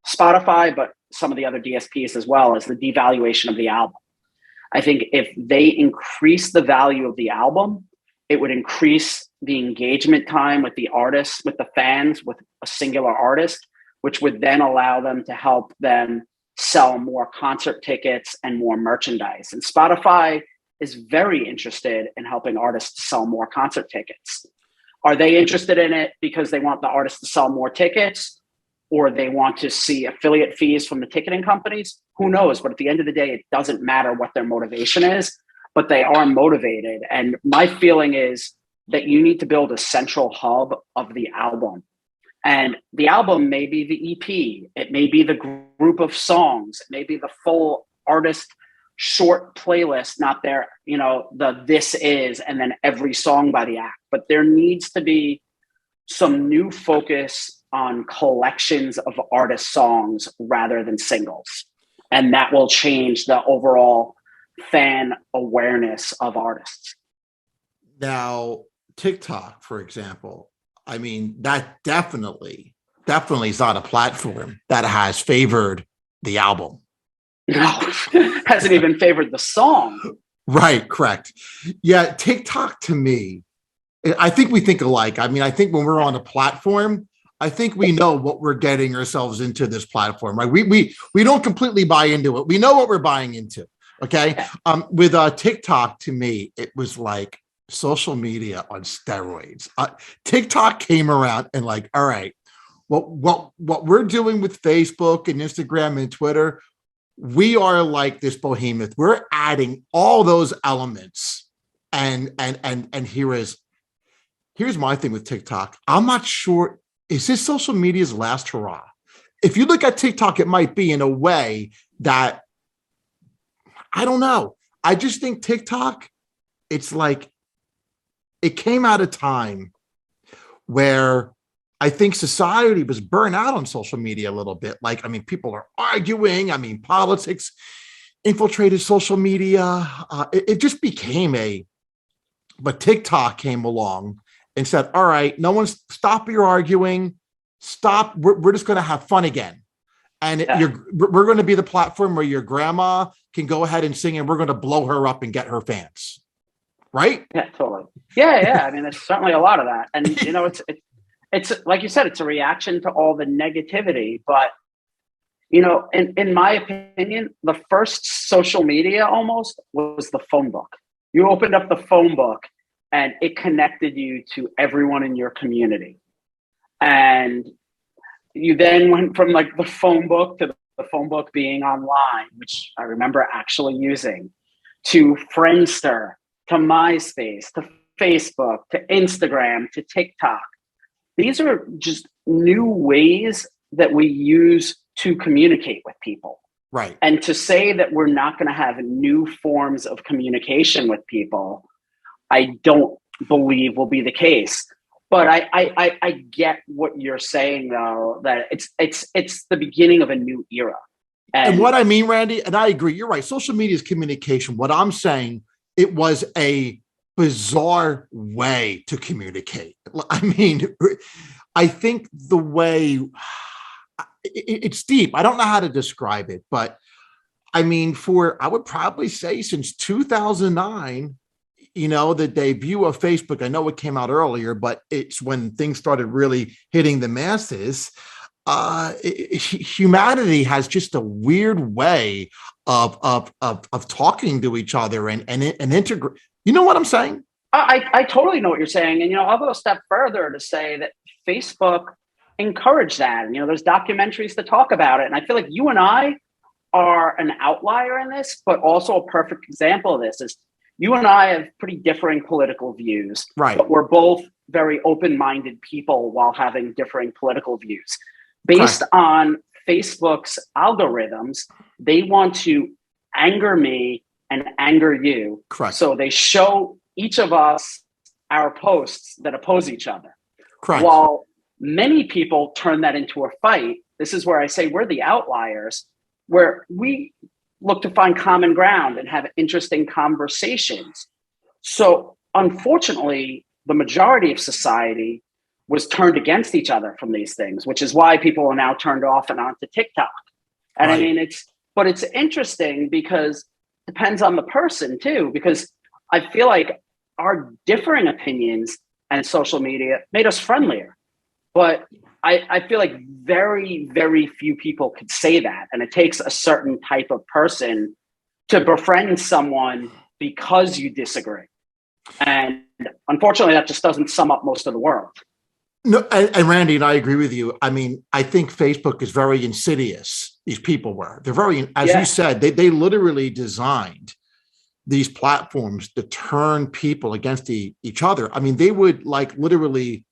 Spotify, but some of the other DSPs as well, is the devaluation of the album. I think if they increase the value of the album, it would increase the engagement time with the artists, with the fans, with a singular artist, which would then allow them to help them sell more concert tickets and more merchandise. And Spotify is very interested in helping artists sell more concert tickets. Are they interested in it because they want the artists to sell more tickets, or they want to see affiliate fees from the ticketing companies? Who knows? But at the end of the day, it doesn't matter what their motivation is, but they are motivated. And my feeling is that you need to build a central hub of the album. And the album may be the EP, it may be the group of songs, it may be the full artist short playlist, not their, the this is, and then every song by the act. But there needs to be some new focus on collections of artist songs rather than singles. And that will change the overall fan awareness of artists. Now, TikTok, for example, I mean, that definitely is not a platform that has favored the album. No, hasn't even favored the song. Right, correct. Yeah, TikTok to me, I think we think alike. I mean, I think when we're on a platform, I think we know what we're getting ourselves into this platform, right? We don't completely buy into it. We know what we're buying into. Okay. With TikTok, to me, it was like social media on steroids. TikTok came around and like, all right, what we're doing with Facebook and Instagram and Twitter, we are like this behemoth. We're adding all those elements. And here's my thing with TikTok. I'm not sure, is this social media's last hurrah? If you look at TikTok, it might be in a way that, I don't know. I just think TikTok, it's like, it came out of time where I think society was burnt out on social media a little bit. Like, I mean, people are arguing. I mean, politics infiltrated social media. It just became but TikTok came along and said, all right, stop your arguing. Stop. We're just going to have fun again. And we're going to be the platform where your grandma can go ahead and sing, and we're going to blow her up and get her fans. Right? Yeah, totally. Yeah. I mean, there's certainly a lot of that. And, it's like you said, it's a reaction to all the negativity. But, in my opinion, the first social media almost was the phone book. You opened up the phone book and it connected you to everyone in your community. And you then went from like the phone book to the phone book being online, which I remember actually using, to Friendster, to MySpace, to Facebook, to Instagram, to TikTok. These are just new ways that we use to communicate with people. Right. And to say that we're not going to have new forms of communication with people, I don't believe will be the case. But I get what you're saying, though, that it's the beginning of a new era. And what I mean, Randy, and I agree, you're right. Social media is communication. What I'm saying, it was a bizarre way to communicate. I mean, I think the way it's deep. I don't know how to describe it, but I mean, I would probably say since 2009, the debut of Facebook, I know it came out earlier, but it's when things started really hitting the masses. Humanity has just a weird way of talking to each other and integrate. You know what I'm saying? I totally know what you're saying. And, I'll go a step further to say that Facebook encouraged that. And, there's documentaries that talk about it. And I feel like you and I are an outlier in this, but also a perfect example of this is you and I have pretty differing political views, right? But we're both very open-minded people while having differing political views. Based on Facebook's algorithms, they want to anger me and anger you. Correct. So they show each of us our posts that oppose each other. Correct. While many people turn that into a fight, this is where I say we're the outliers, where we look to find common ground and have interesting conversations. So unfortunately, the majority of society was turned against each other from these things, which is why people are now turned off and onto TikTok. And right. I mean, it's interesting because it depends on the person too, because I feel like our differing opinions and social media made us friendlier. But I feel like very, very few people could say that. And it takes a certain type of person to befriend someone because you disagree. And unfortunately, that just doesn't sum up most of the world. No, and Randy, and I agree with you. I mean, I think Facebook is very insidious. These people they're very, as you said, they literally designed these platforms to turn people against each other. I mean, they would like literally,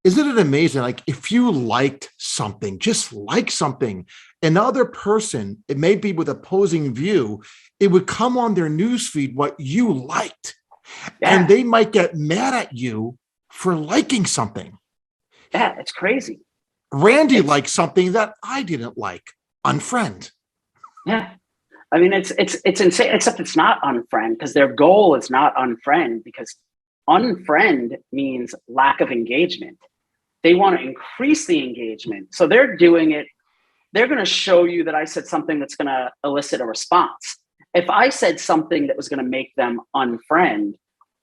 isn't it amazing? Like if you liked something, just like something, another person, it may be with opposing view, it would come on their newsfeed what you liked. And they might get mad at you for liking something. Yeah, it's crazy. Randy liked something that I didn't like. Unfriend. Yeah. I mean, it's insane, except it's not unfriend, because their goal is not unfriend, because unfriend means lack of engagement. They want to increase the engagement. So they're doing it. They're going to show you that I said something that's going to elicit a response. If I said something that was going to make them unfriend,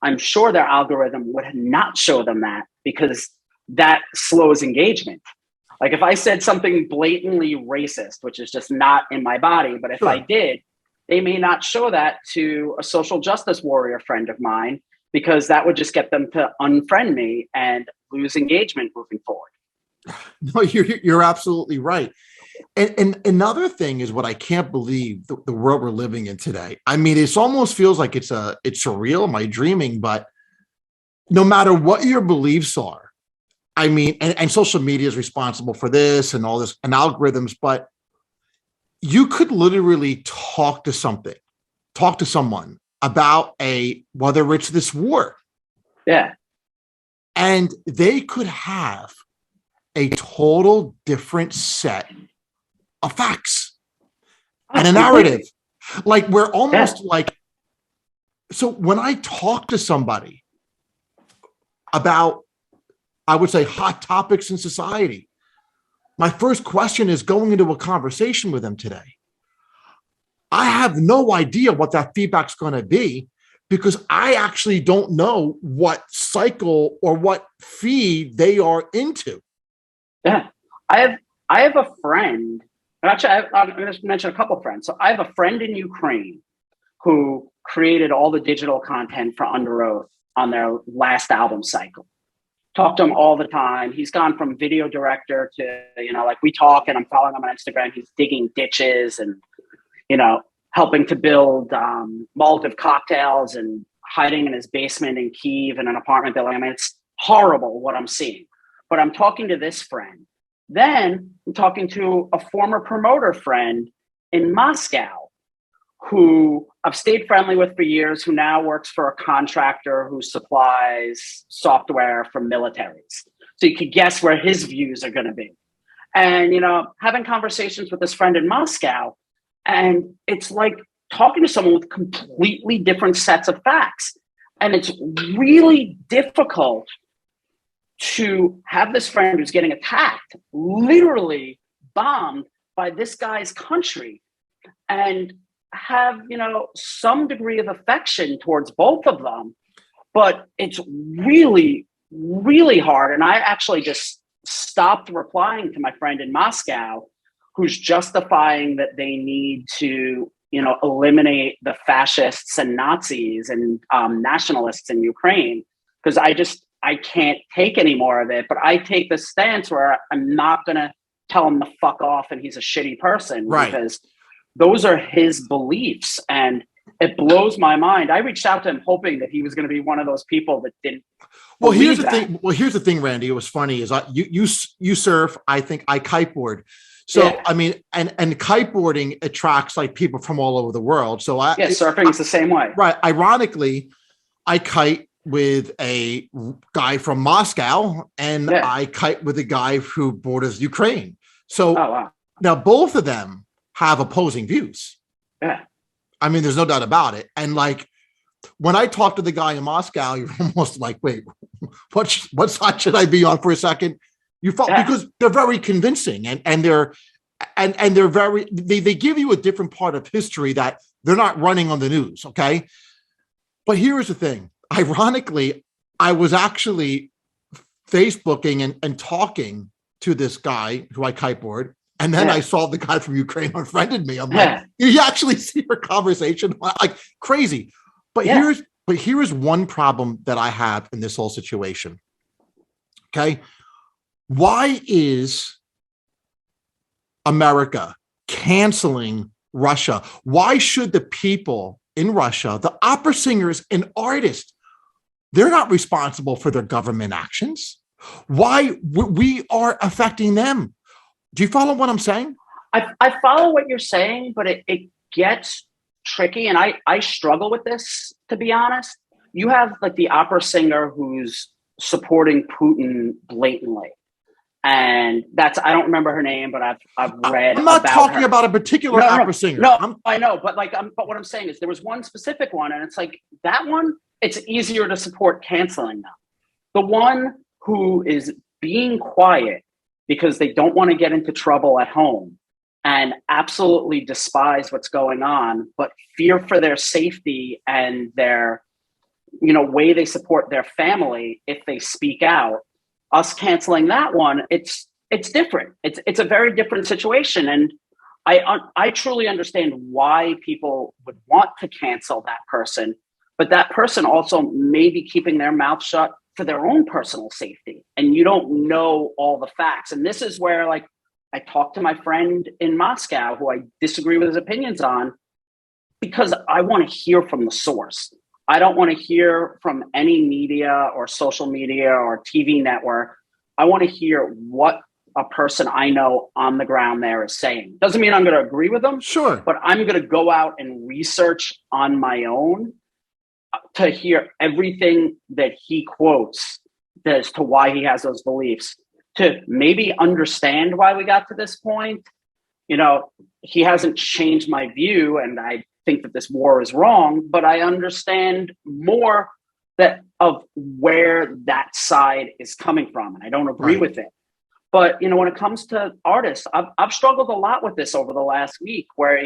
I'm sure their algorithm would not show them that, because that slows engagement. Like if I said something blatantly racist, which is just not in my body, but if I did, they may not show that to a social justice warrior friend of mine, because that would just get them to unfriend me and lose engagement moving forward. No, you're absolutely right. And another thing is what I can't believe, the world we're living in today. I mean, it almost feels like it's surreal. Am I dreaming? But no matter what your beliefs are, I mean, and social media is responsible for this and all this and algorithms, but you could literally talk to someone about whether it's this war. Yeah. And they could have a total different set of facts and a narrative. Like we're almost like, so when I talk to somebody about, I would say, hot topics in society, my first question is going into a conversation with them today. I have no idea what that feedback's going to be, because I actually don't know what cycle or what feed they are into. Yeah. I have a friend. Actually, I'm going to mention a couple of friends. So I have a friend in Ukraine who created all the digital content for Underoath on their last album cycle. Talk to him all the time. He's gone from video director to, like we talk and I'm following him on Instagram. He's digging ditches and, helping to build Molotov cocktails and hiding in his basement in Kyiv in an apartment building. I mean, it's horrible what I'm seeing. But I'm talking to this friend. Then I'm talking to a former promoter friend in Moscow who I've stayed friendly with for years, who now works for a contractor who supplies software for militaries. So you could guess where his views are going to be. And, having conversations with this friend in Moscow, and it's like talking to someone with completely different sets of facts. And it's really difficult to have this friend who's getting attacked, literally bombed by this guy's country, and have, some degree of affection towards both of them. But it's really, really hard. And I actually just stopped replying to my friend in Moscow, who's justifying that they need to, eliminate the fascists and Nazis and nationalists in Ukraine, because I can't take any more of it. But I take the stance where I'm not going to tell him to fuck off and he's a shitty person, right? Because those are his beliefs. And it blows my mind. I reached out to him hoping that he was going to be one of those people that didn't. Well, here's the thing, Randy. It was funny is you surf. I think I kiteboard. So, I mean, and kiteboarding attracts like people from all over the world. So surfing is the same way. Right. Ironically, I kite with a guy from Moscow and I kite with a guy who borders Ukraine. So now both of them have opposing views. Yeah. I mean, there's no doubt about it. And like, when I talk to the guy in Moscow, you're almost like, wait, what side should I be on for a second? Because they're very convincing and they're very, they give you a different part of history that they're not running on the news. Okay. But here's the thing. Ironically, I was actually Facebooking and talking to this guy who I kiteboard. And then I saw the guy from Ukraine unfriended me. I'm like, you actually see your conversation? Like crazy. But here's one problem that I have in this whole situation. Okay. Why is America canceling Russia? Why should the people in Russia, the opera singers and artists, they're not responsible for their government actions? Why we are affecting them? Do you follow what I'm saying? I follow what you're saying, but it gets tricky. And I struggle with this, to be honest. You have like the opera singer who's supporting Putin blatantly. And I don't remember her name, but I've read. I'm not talking about a particular opera singer. No, I know, but but what I'm saying is there was one specific one, and it's like that one. It's easier to support canceling them. The one who is being quiet because they don't want to get into trouble at home and absolutely despise what's going on, but fear for their safety and their, way they support their family if they speak out. Us canceling that one, it's different. It's a very different situation, and I truly understand why people would want to cancel that person, but that person also may be keeping their mouth shut for their own personal safety, and you don't know all the facts. And this is where, like, I talked to my friend in Moscow who I disagree with his opinions on, because I want to hear from the source. I don't want to hear from any media or social media or TV network. I want to hear what a person I know on the ground there is saying. Doesn't mean I'm going to agree with them. Sure. But I'm going to go out and research on my own to hear everything that he quotes as to why he has those beliefs, to maybe understand why we got to this point. He hasn't changed my view, and I think that this war is wrong, but I understand more of where that side is coming from, and I don't agree with it. But when it comes to artists, I've struggled a lot with this over the last week, where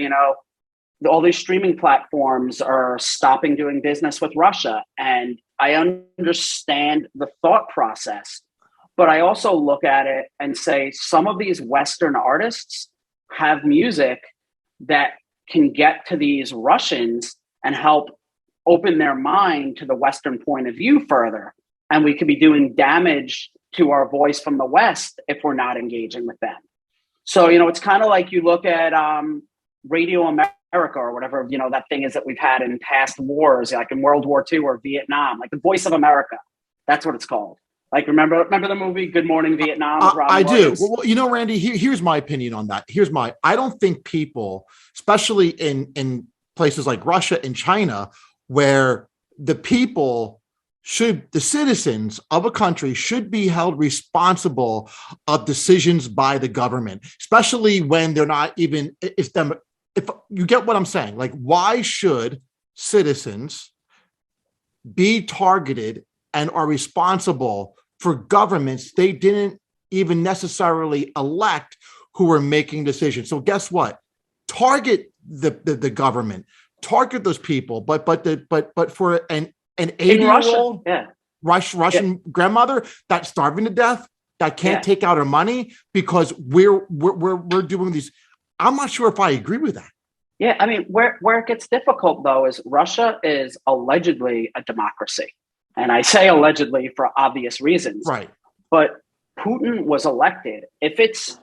all these streaming platforms are stopping doing business with Russia, and I understand the thought process, but I also look at it and say some of these Western artists have music that can get to these Russians and help open their mind to the Western point of view further. And we could be doing damage to our voice from the West if we're not engaging with them. So, it's kind of like you look at Radio America or whatever, that thing is that we've had in past wars, like in World War II or Vietnam, like the Voice of America. That's what it's called. Like, remember the movie Good Morning Vietnam? I do. Well, Randy, here's my opinion on that. I don't think people, especially in places like Russia and China, where the citizens of a country should be held responsible of decisions by the government, especially when they're not even, if you get what I'm saying, like, why should citizens be targeted and are responsible for governments they didn't even necessarily elect, who are making decisions? So guess what? Target the government, target those people, but for an 80-year-old Russian grandmother that's starving to death, that can't take out her money because we're doing these. I'm not sure if I agree with that. Yeah, I mean, where it gets difficult, though, is Russia is allegedly a democracy. And I say allegedly for obvious reasons. Right. But Putin was elected. If it's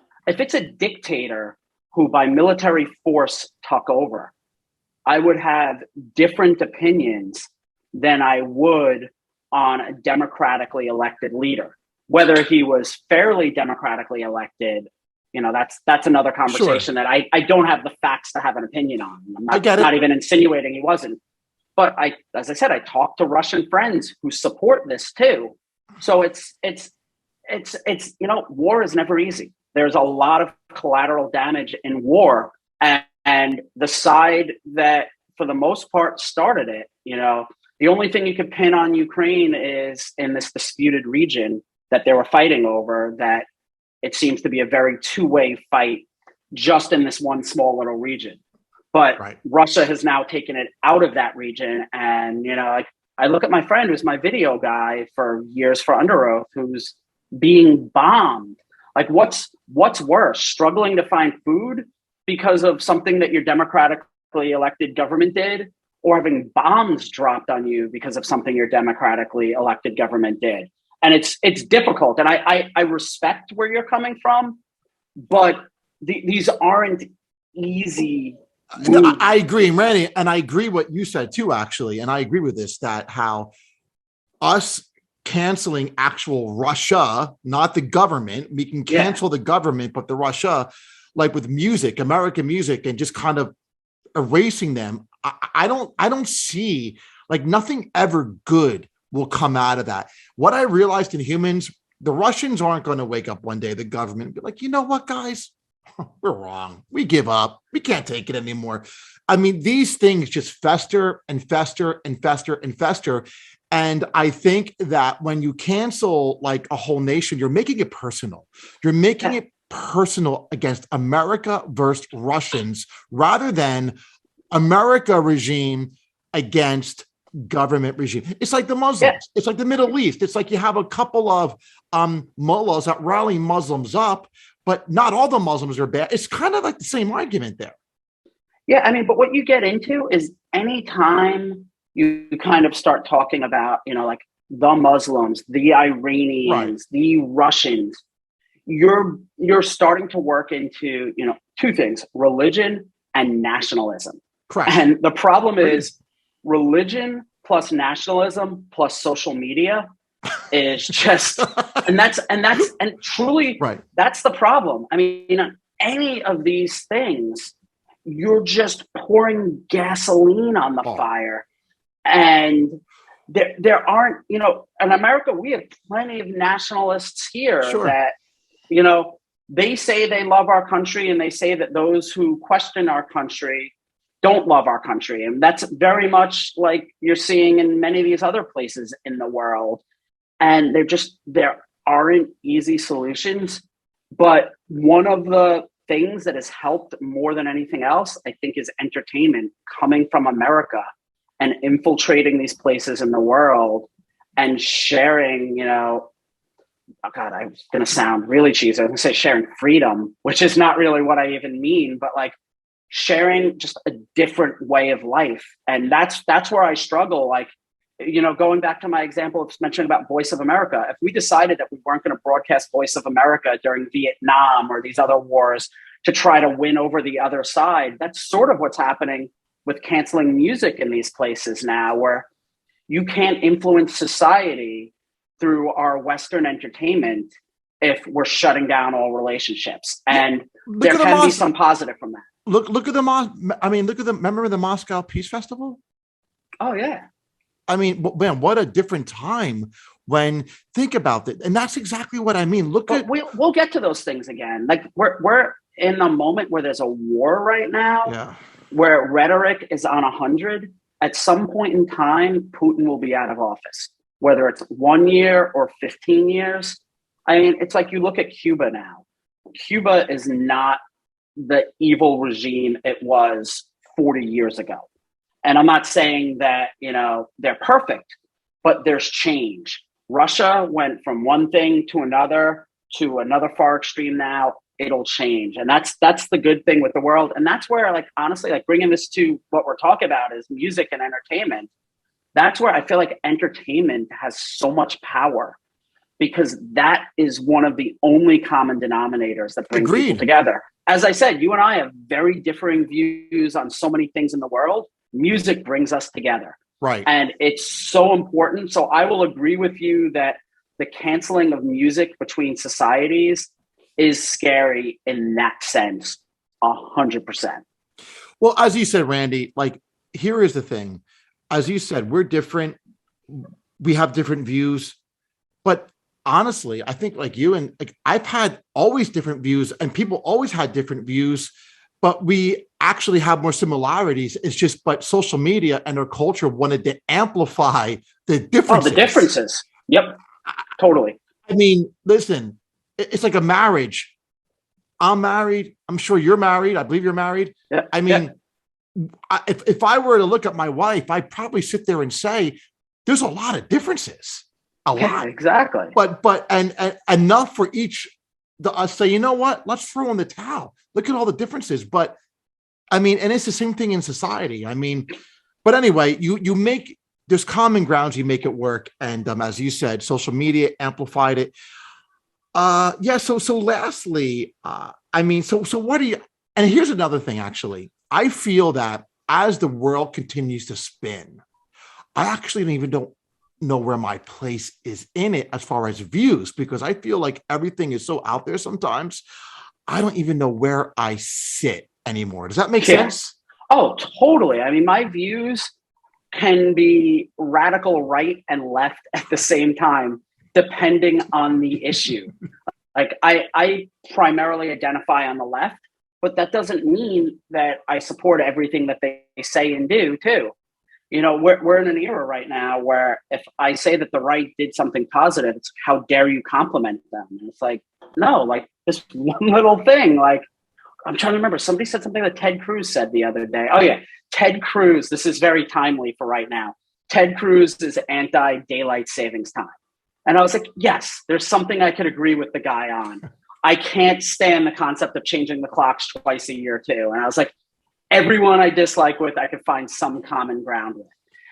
a dictator who by military force took over, I would have different opinions than I would on a democratically elected leader. Whether he was fairly democratically elected, that's another conversation that I don't have the facts to have an opinion on. I'm not even insinuating he wasn't. But as I said, I talked to Russian friends who support this too. So it's war is never easy. There's a lot of collateral damage in war, and the side that for the most part started it, the only thing you could pin on Ukraine is in this disputed region that they were fighting over, that it seems to be a very two-way fight just in this one small little region. But Russia has now taken it out of that region. And, I look at my friend who's my video guy for years for Underoath, who's being bombed. Like, what's worse, struggling to find food because of something that your democratically elected government did, or having bombs dropped on you because of something your democratically elected government did. And it's difficult. And I respect where you're coming from, but these aren't easy moves. No, I agree, Randy, and I agree what you said too, actually. And I agree with this, that how us canceling actual Russia, not the government, we can cancel the government, but the Russia, like with music, American music, and just kind of erasing them. I don't see, like, nothing ever good will come out of that. What I realized in humans, the Russians aren't going to wake up one day, the government, be like, you know what, guys, we're wrong. We give up. We can't take it anymore. I mean, these things just fester and fester and fester and fester. And I think that when you cancel like a whole nation, you're making it personal. You're making it personal against America versus Russians, rather than America regime against government regime. It's like the Muslims. It's like the Middle East. It's like you have a couple of mullahs that rally Muslims up, but not all the Muslims are bad. It's kind of like the same argument there. Yeah, I mean, but what you get into is anytime you kind of start talking about, like the Muslims, the Iranians, the Russians, you're starting to work into, two things: religion and nationalism. Correct. And the problem is religion plus nationalism plus social media is just, and truly, that's the problem. I mean, any of these things, you're just pouring gasoline on the fire. And there aren't, in America, we have plenty of nationalists here that, they say they love our country, and they say that those who question our country don't love our country. And that's very much like you're seeing in many of these other places in the world. And there aren't easy solutions. But one of the things that has helped more than anything else, I think, is entertainment coming from America and infiltrating these places in the world and sharing, oh God, I'm going to sound really cheesy. I'm going to say sharing freedom, which is not really what I even mean, but like sharing just a different way of life. And that's where I struggle. Like, going back to my example of mentioning about Voice of America, if we decided that we weren't going to broadcast Voice of America during Vietnam or these other wars to try to win over the other side, that's sort of what's happening with canceling music in these places now, where you can't influence society through our Western entertainment if we're shutting down all relationships. And there can be some positive from that. Look at remember the Moscow Peace Festival? Oh yeah. I mean, man, what a different time when think about it. And that's exactly what I mean. We'll get to those things again. Like we're in a moment where there's a war right now, where rhetoric is on 100. At some point in time, Putin will be out of office, whether it's 1 year or 15 years. I mean, it's like you look at Cuba now. Cuba is not the evil regime it was 40 years ago. And I'm not saying that, they're perfect, but there's change. Russia went from one thing to another far extreme now. It'll change. And that's the good thing with the world. And that's where, like, honestly, like bringing this to what we're talking about is music and entertainment. That's where I feel like entertainment has so much power, because that is one of the only common denominators that brings people together. As I said, you and I have very differing views on so many things in the world. Music brings us together. Right. And it's so important. So I will agree with you that the canceling of music between societies is scary in that sense, 100%. Well, as you said, Randy, like, here is the thing. As you said, we're different. We have different views. But honestly, I think like you and like I've had always different views, and people always had different views, but we actually have more similarities. It's just, but social media and our culture wanted to amplify the differences. Oh, the differences. Yep. Totally. I mean, listen, it's like a marriage. I'm married. I'm sure you're married. I believe you're married. Yeah. I mean, if I were to look at my wife, I'd probably sit there and say, there's a lot of differences. A lot. Exactly. But enough for each us say, you know what, let's throw in the towel. Look at all the differences. But I mean, and it's the same thing in society. I mean, But anyway, you make there's common grounds, you make it work. And as you said, social media amplified it. Yeah. So lastly, so what do you? And here's another thing. Actually, I feel that as the world continues to spin, I actually don't know where my place is in it as far as views, because I feel like everything is so out there. Sometimes I don't even know where I sit anymore. Does that make sense? Oh, totally. I mean, my views can be radical right and left at the same time, depending on the issue. Like I primarily identify on the left, but that doesn't mean that I support everything that they say and do too. You know, we're in an era right now where if I say that the right did something positive, it's how dare you compliment them? And it's like, no, like this one little thing, like I'm trying to remember. Somebody said something that Ted Cruz said the other day. Oh yeah, Ted Cruz. This is very timely for right now. Ted Cruz is anti-daylight savings time. And I was like, yes, there's something I could agree with the guy on. I can't stand the concept of changing the clocks twice a year too. And I was like, everyone I dislike with, I could find some common ground with.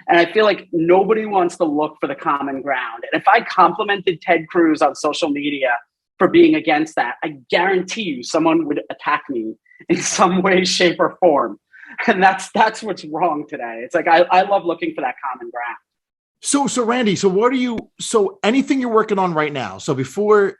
And I feel like nobody wants to look for the common ground. And if I complimented Ted Cruz on social media for being against that, I guarantee you someone would attack me in some way, shape, or form. And that's what's wrong today. It's like I love looking for that common ground. So Randy, so anything you're working on right now? So before,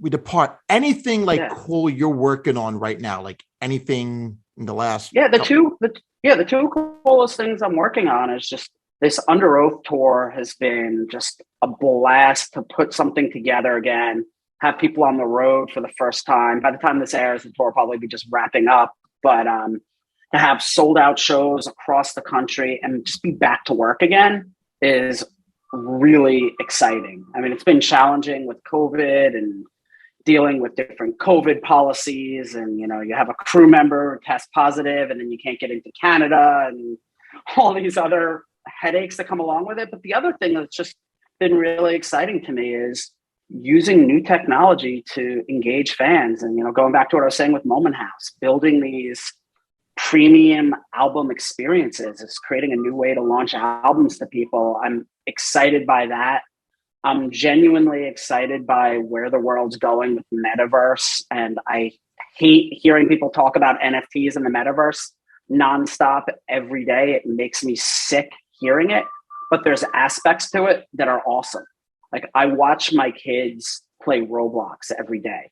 we depart, anything like cool you're working on right now, like anything in the last? Yeah, the two coolest things I'm working on is just this Underoath tour has been just a blast to put something together again, have people on the road for the first time. By the time this airs, the tour will probably be just wrapping up, but to have sold out shows across the country and just be back to work again is really exciting. I mean, it's been challenging with COVID and dealing with different COVID policies, and you have a crew member test positive and then you can't get into Canada and all these other headaches that come along with it. But the other thing that's just been really exciting to me is using new technology to engage fans. And going back to what I was saying with Moment House, building these premium album experiences is creating a new way to launch albums to people. I'm excited by that. I'm genuinely excited by where the world's going with metaverse. And I hate hearing people talk about NFTs in the metaverse nonstop every day. It makes me sick hearing it, but there's aspects to it that are awesome. Like I watch my kids play Roblox every day,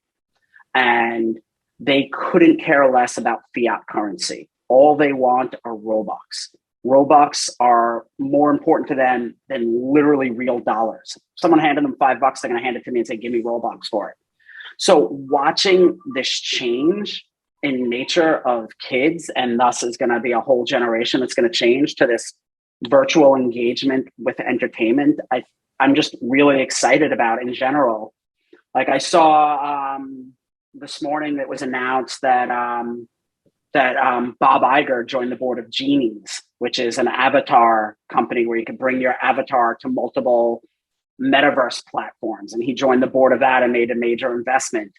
and they couldn't care less about fiat currency. All they want are Robux. Robux are more important to them than literally real dollars. If someone handed them $5, they're going to hand it to me and say, give me Robux for it. So watching this change in nature of kids, and thus is going to be a whole generation that's going to change to this virtual engagement with entertainment, I'm just really excited about in general. Like I saw this morning it was announced that Bob Iger joined the board of Genies, which is an avatar company where you can bring your avatar to multiple metaverse platforms. And he joined the board of that and made a major investment.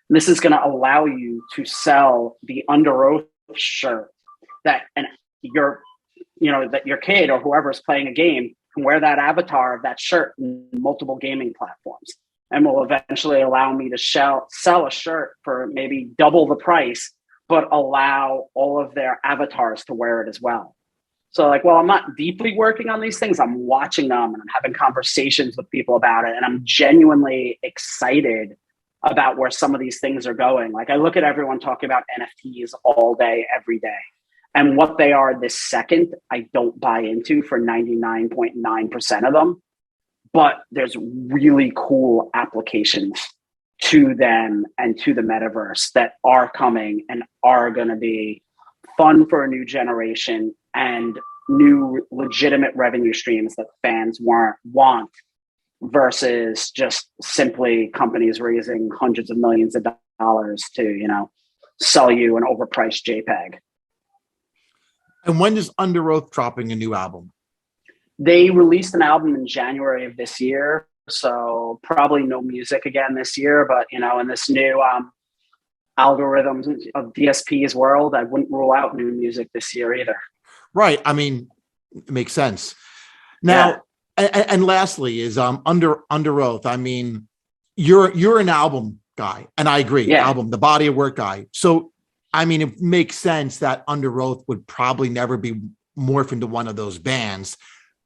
And this is going to allow you to sell the Underoath shirt that your kid or whoever is playing a game can wear that avatar of that shirt in multiple gaming platforms, and will eventually allow me to sell a shirt for maybe double the price, but allow all of their avatars to wear it as well. So like, while I'm not deeply working on these things, I'm watching them and I'm having conversations with people about it. And I'm genuinely excited about where some of these things are going. Like I look at everyone talking about NFTs all day, every day. And what they are this second, I don't buy into for 99.9% of them. But there's really cool applications to them and to the metaverse that are coming and are going to be fun for a new generation and new legitimate revenue streams that fans want versus just simply companies raising hundreds of millions of dollars to, sell you an overpriced JPEG. And when is Underoath dropping a new album? They released an album in January of this year, so probably no music again this year. But in this new, algorithms of DSP's world, I wouldn't rule out new music this year either. Right. I mean, it makes sense. Now, and lastly is Underoath. I mean, you're an album guy, and I agree. Album, the body of work guy. So, I mean, it makes sense that Underoath would probably never be morph into one of those bands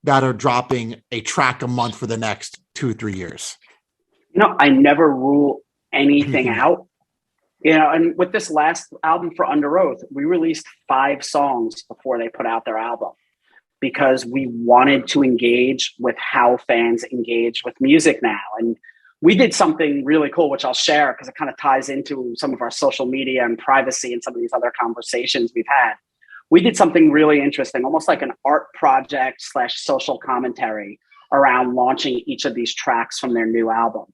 that are dropping a track a month for the next 2 or 3 years. I never rule anything out. And with this last album for Underoath, we released 5 songs before they put out their album because we wanted to engage with how fans engage with music now. And we did something really cool, which I'll share because it kind of ties into some of our social media and privacy and some of these other conversations we've had. We did something really interesting, almost like an art project / social commentary around launching each of these tracks from their new album.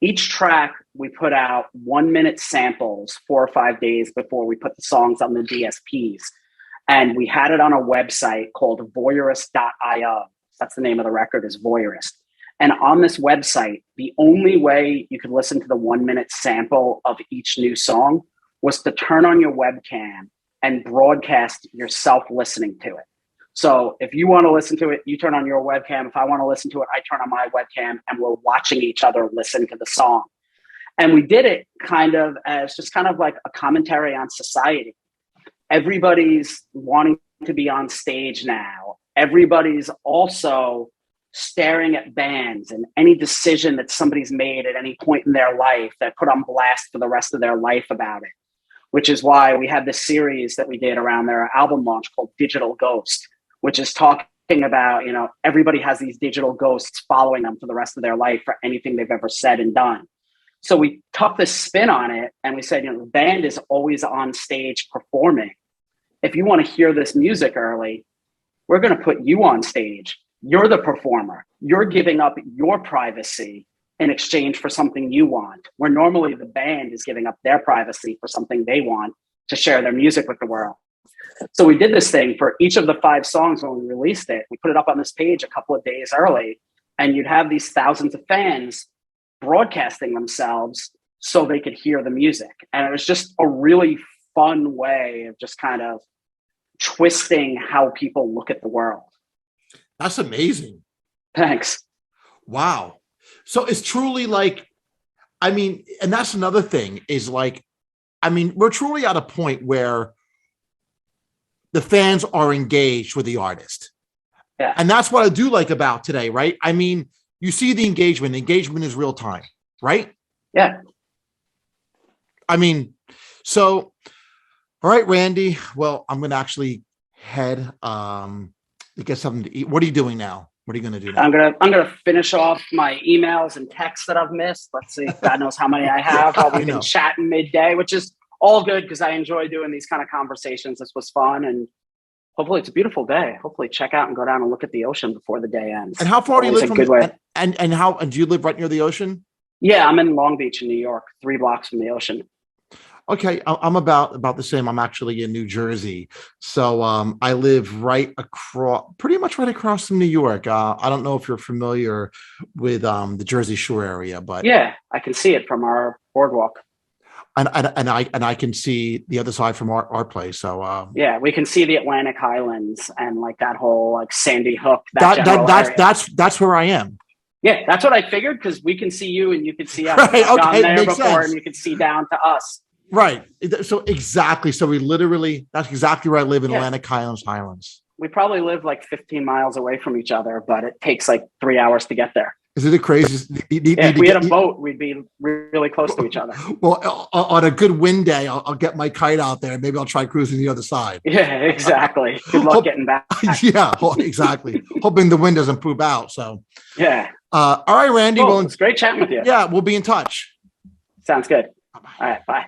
Each track, we put out 1-minute samples 4 or 5 days before we put the songs on the DSPs. And we had it on a website called voyeurist.io. That's the name of the record, is Voyeurist. And on this website, the only way you could listen to the 1-minute sample of each new song was to turn on your webcam and broadcast yourself listening to it. So if you want to listen to it, you turn on your webcam. If I want to listen to it, I turn on my webcam, and we're watching each other listen to the song. And we did it kind of as just kind of like a commentary on society. Everybody's wanting to be on stage now. Everybody's also staring at bands and any decision that somebody's made at any point in their life that put on blast for the rest of their life about it, which is why we had this series that we did around their album launch called Digital Ghost, which is talking about, everybody has these digital ghosts following them for the rest of their life for anything they've ever said and done. So we took this spin on it and we said, the band is always on stage performing. If you want to hear this music early, we're going to put you on stage. You're the performer. You're giving up your privacy in exchange for something you want, where normally the band is giving up their privacy for something they want to share their music with the world. So we did this thing for each of the 5 songs when we released it. We put it up on this page a couple of days early, and you'd have these thousands of fans broadcasting themselves so they could hear the music. And it was just a really fun way of just kind of twisting how people look at the world. That's amazing. Thanks. Wow. So it's truly like, and that's another thing is like, we're truly at a point where the fans are engaged with the artist. Yeah. And that's what I do like about today, right? You see the engagement. The engagement is real time, right? Yeah. So, all right, Randy. Well, I'm going to actually head to get something to eat. What are you doing now? What are you going to do now? I'm gonna finish off my emails and texts that I've missed. Let's see. God knows how many I have. We've been chatting midday, which is all good because I enjoy doing these kind of conversations. This was fun, and hopefully it's a beautiful day. Hopefully check out and go down and look at the ocean before the day ends. And how far do you live from and do you live right near the ocean? Yeah, I'm in Long Beach in New York, 3 blocks from the ocean. Okay, I'm about the same. I'm actually in New Jersey. So I live pretty much right across from New York. I don't know if you're familiar with the Jersey Shore area, but yeah, I can see it from our boardwalk. And I can see the other side from our place. So yeah, we can see the Atlantic Highlands and like that whole like Sandy Hook. That's where I am. Yeah, that's what I figured because we can see you and you can see us. Right, I've okay, gone there before, sense. and you can see down to us. Right. So exactly. So that's exactly where I live in Atlantic Highlands. We probably live like 15 miles away from each other, but it takes like 3 hours to get there. Is it crazy? If we had a boat, we'd be really close to each other. Well, on a good wind day, I'll get my kite out there and maybe I'll try cruising the other side. Yeah, exactly. Good luck getting back. Yeah, exactly. Hoping the wind doesn't poop out. So yeah. All right, Randy. Cool. Well, it's great chatting with you. Yeah, we'll be in touch. Sounds good. Bye-bye. All right, bye.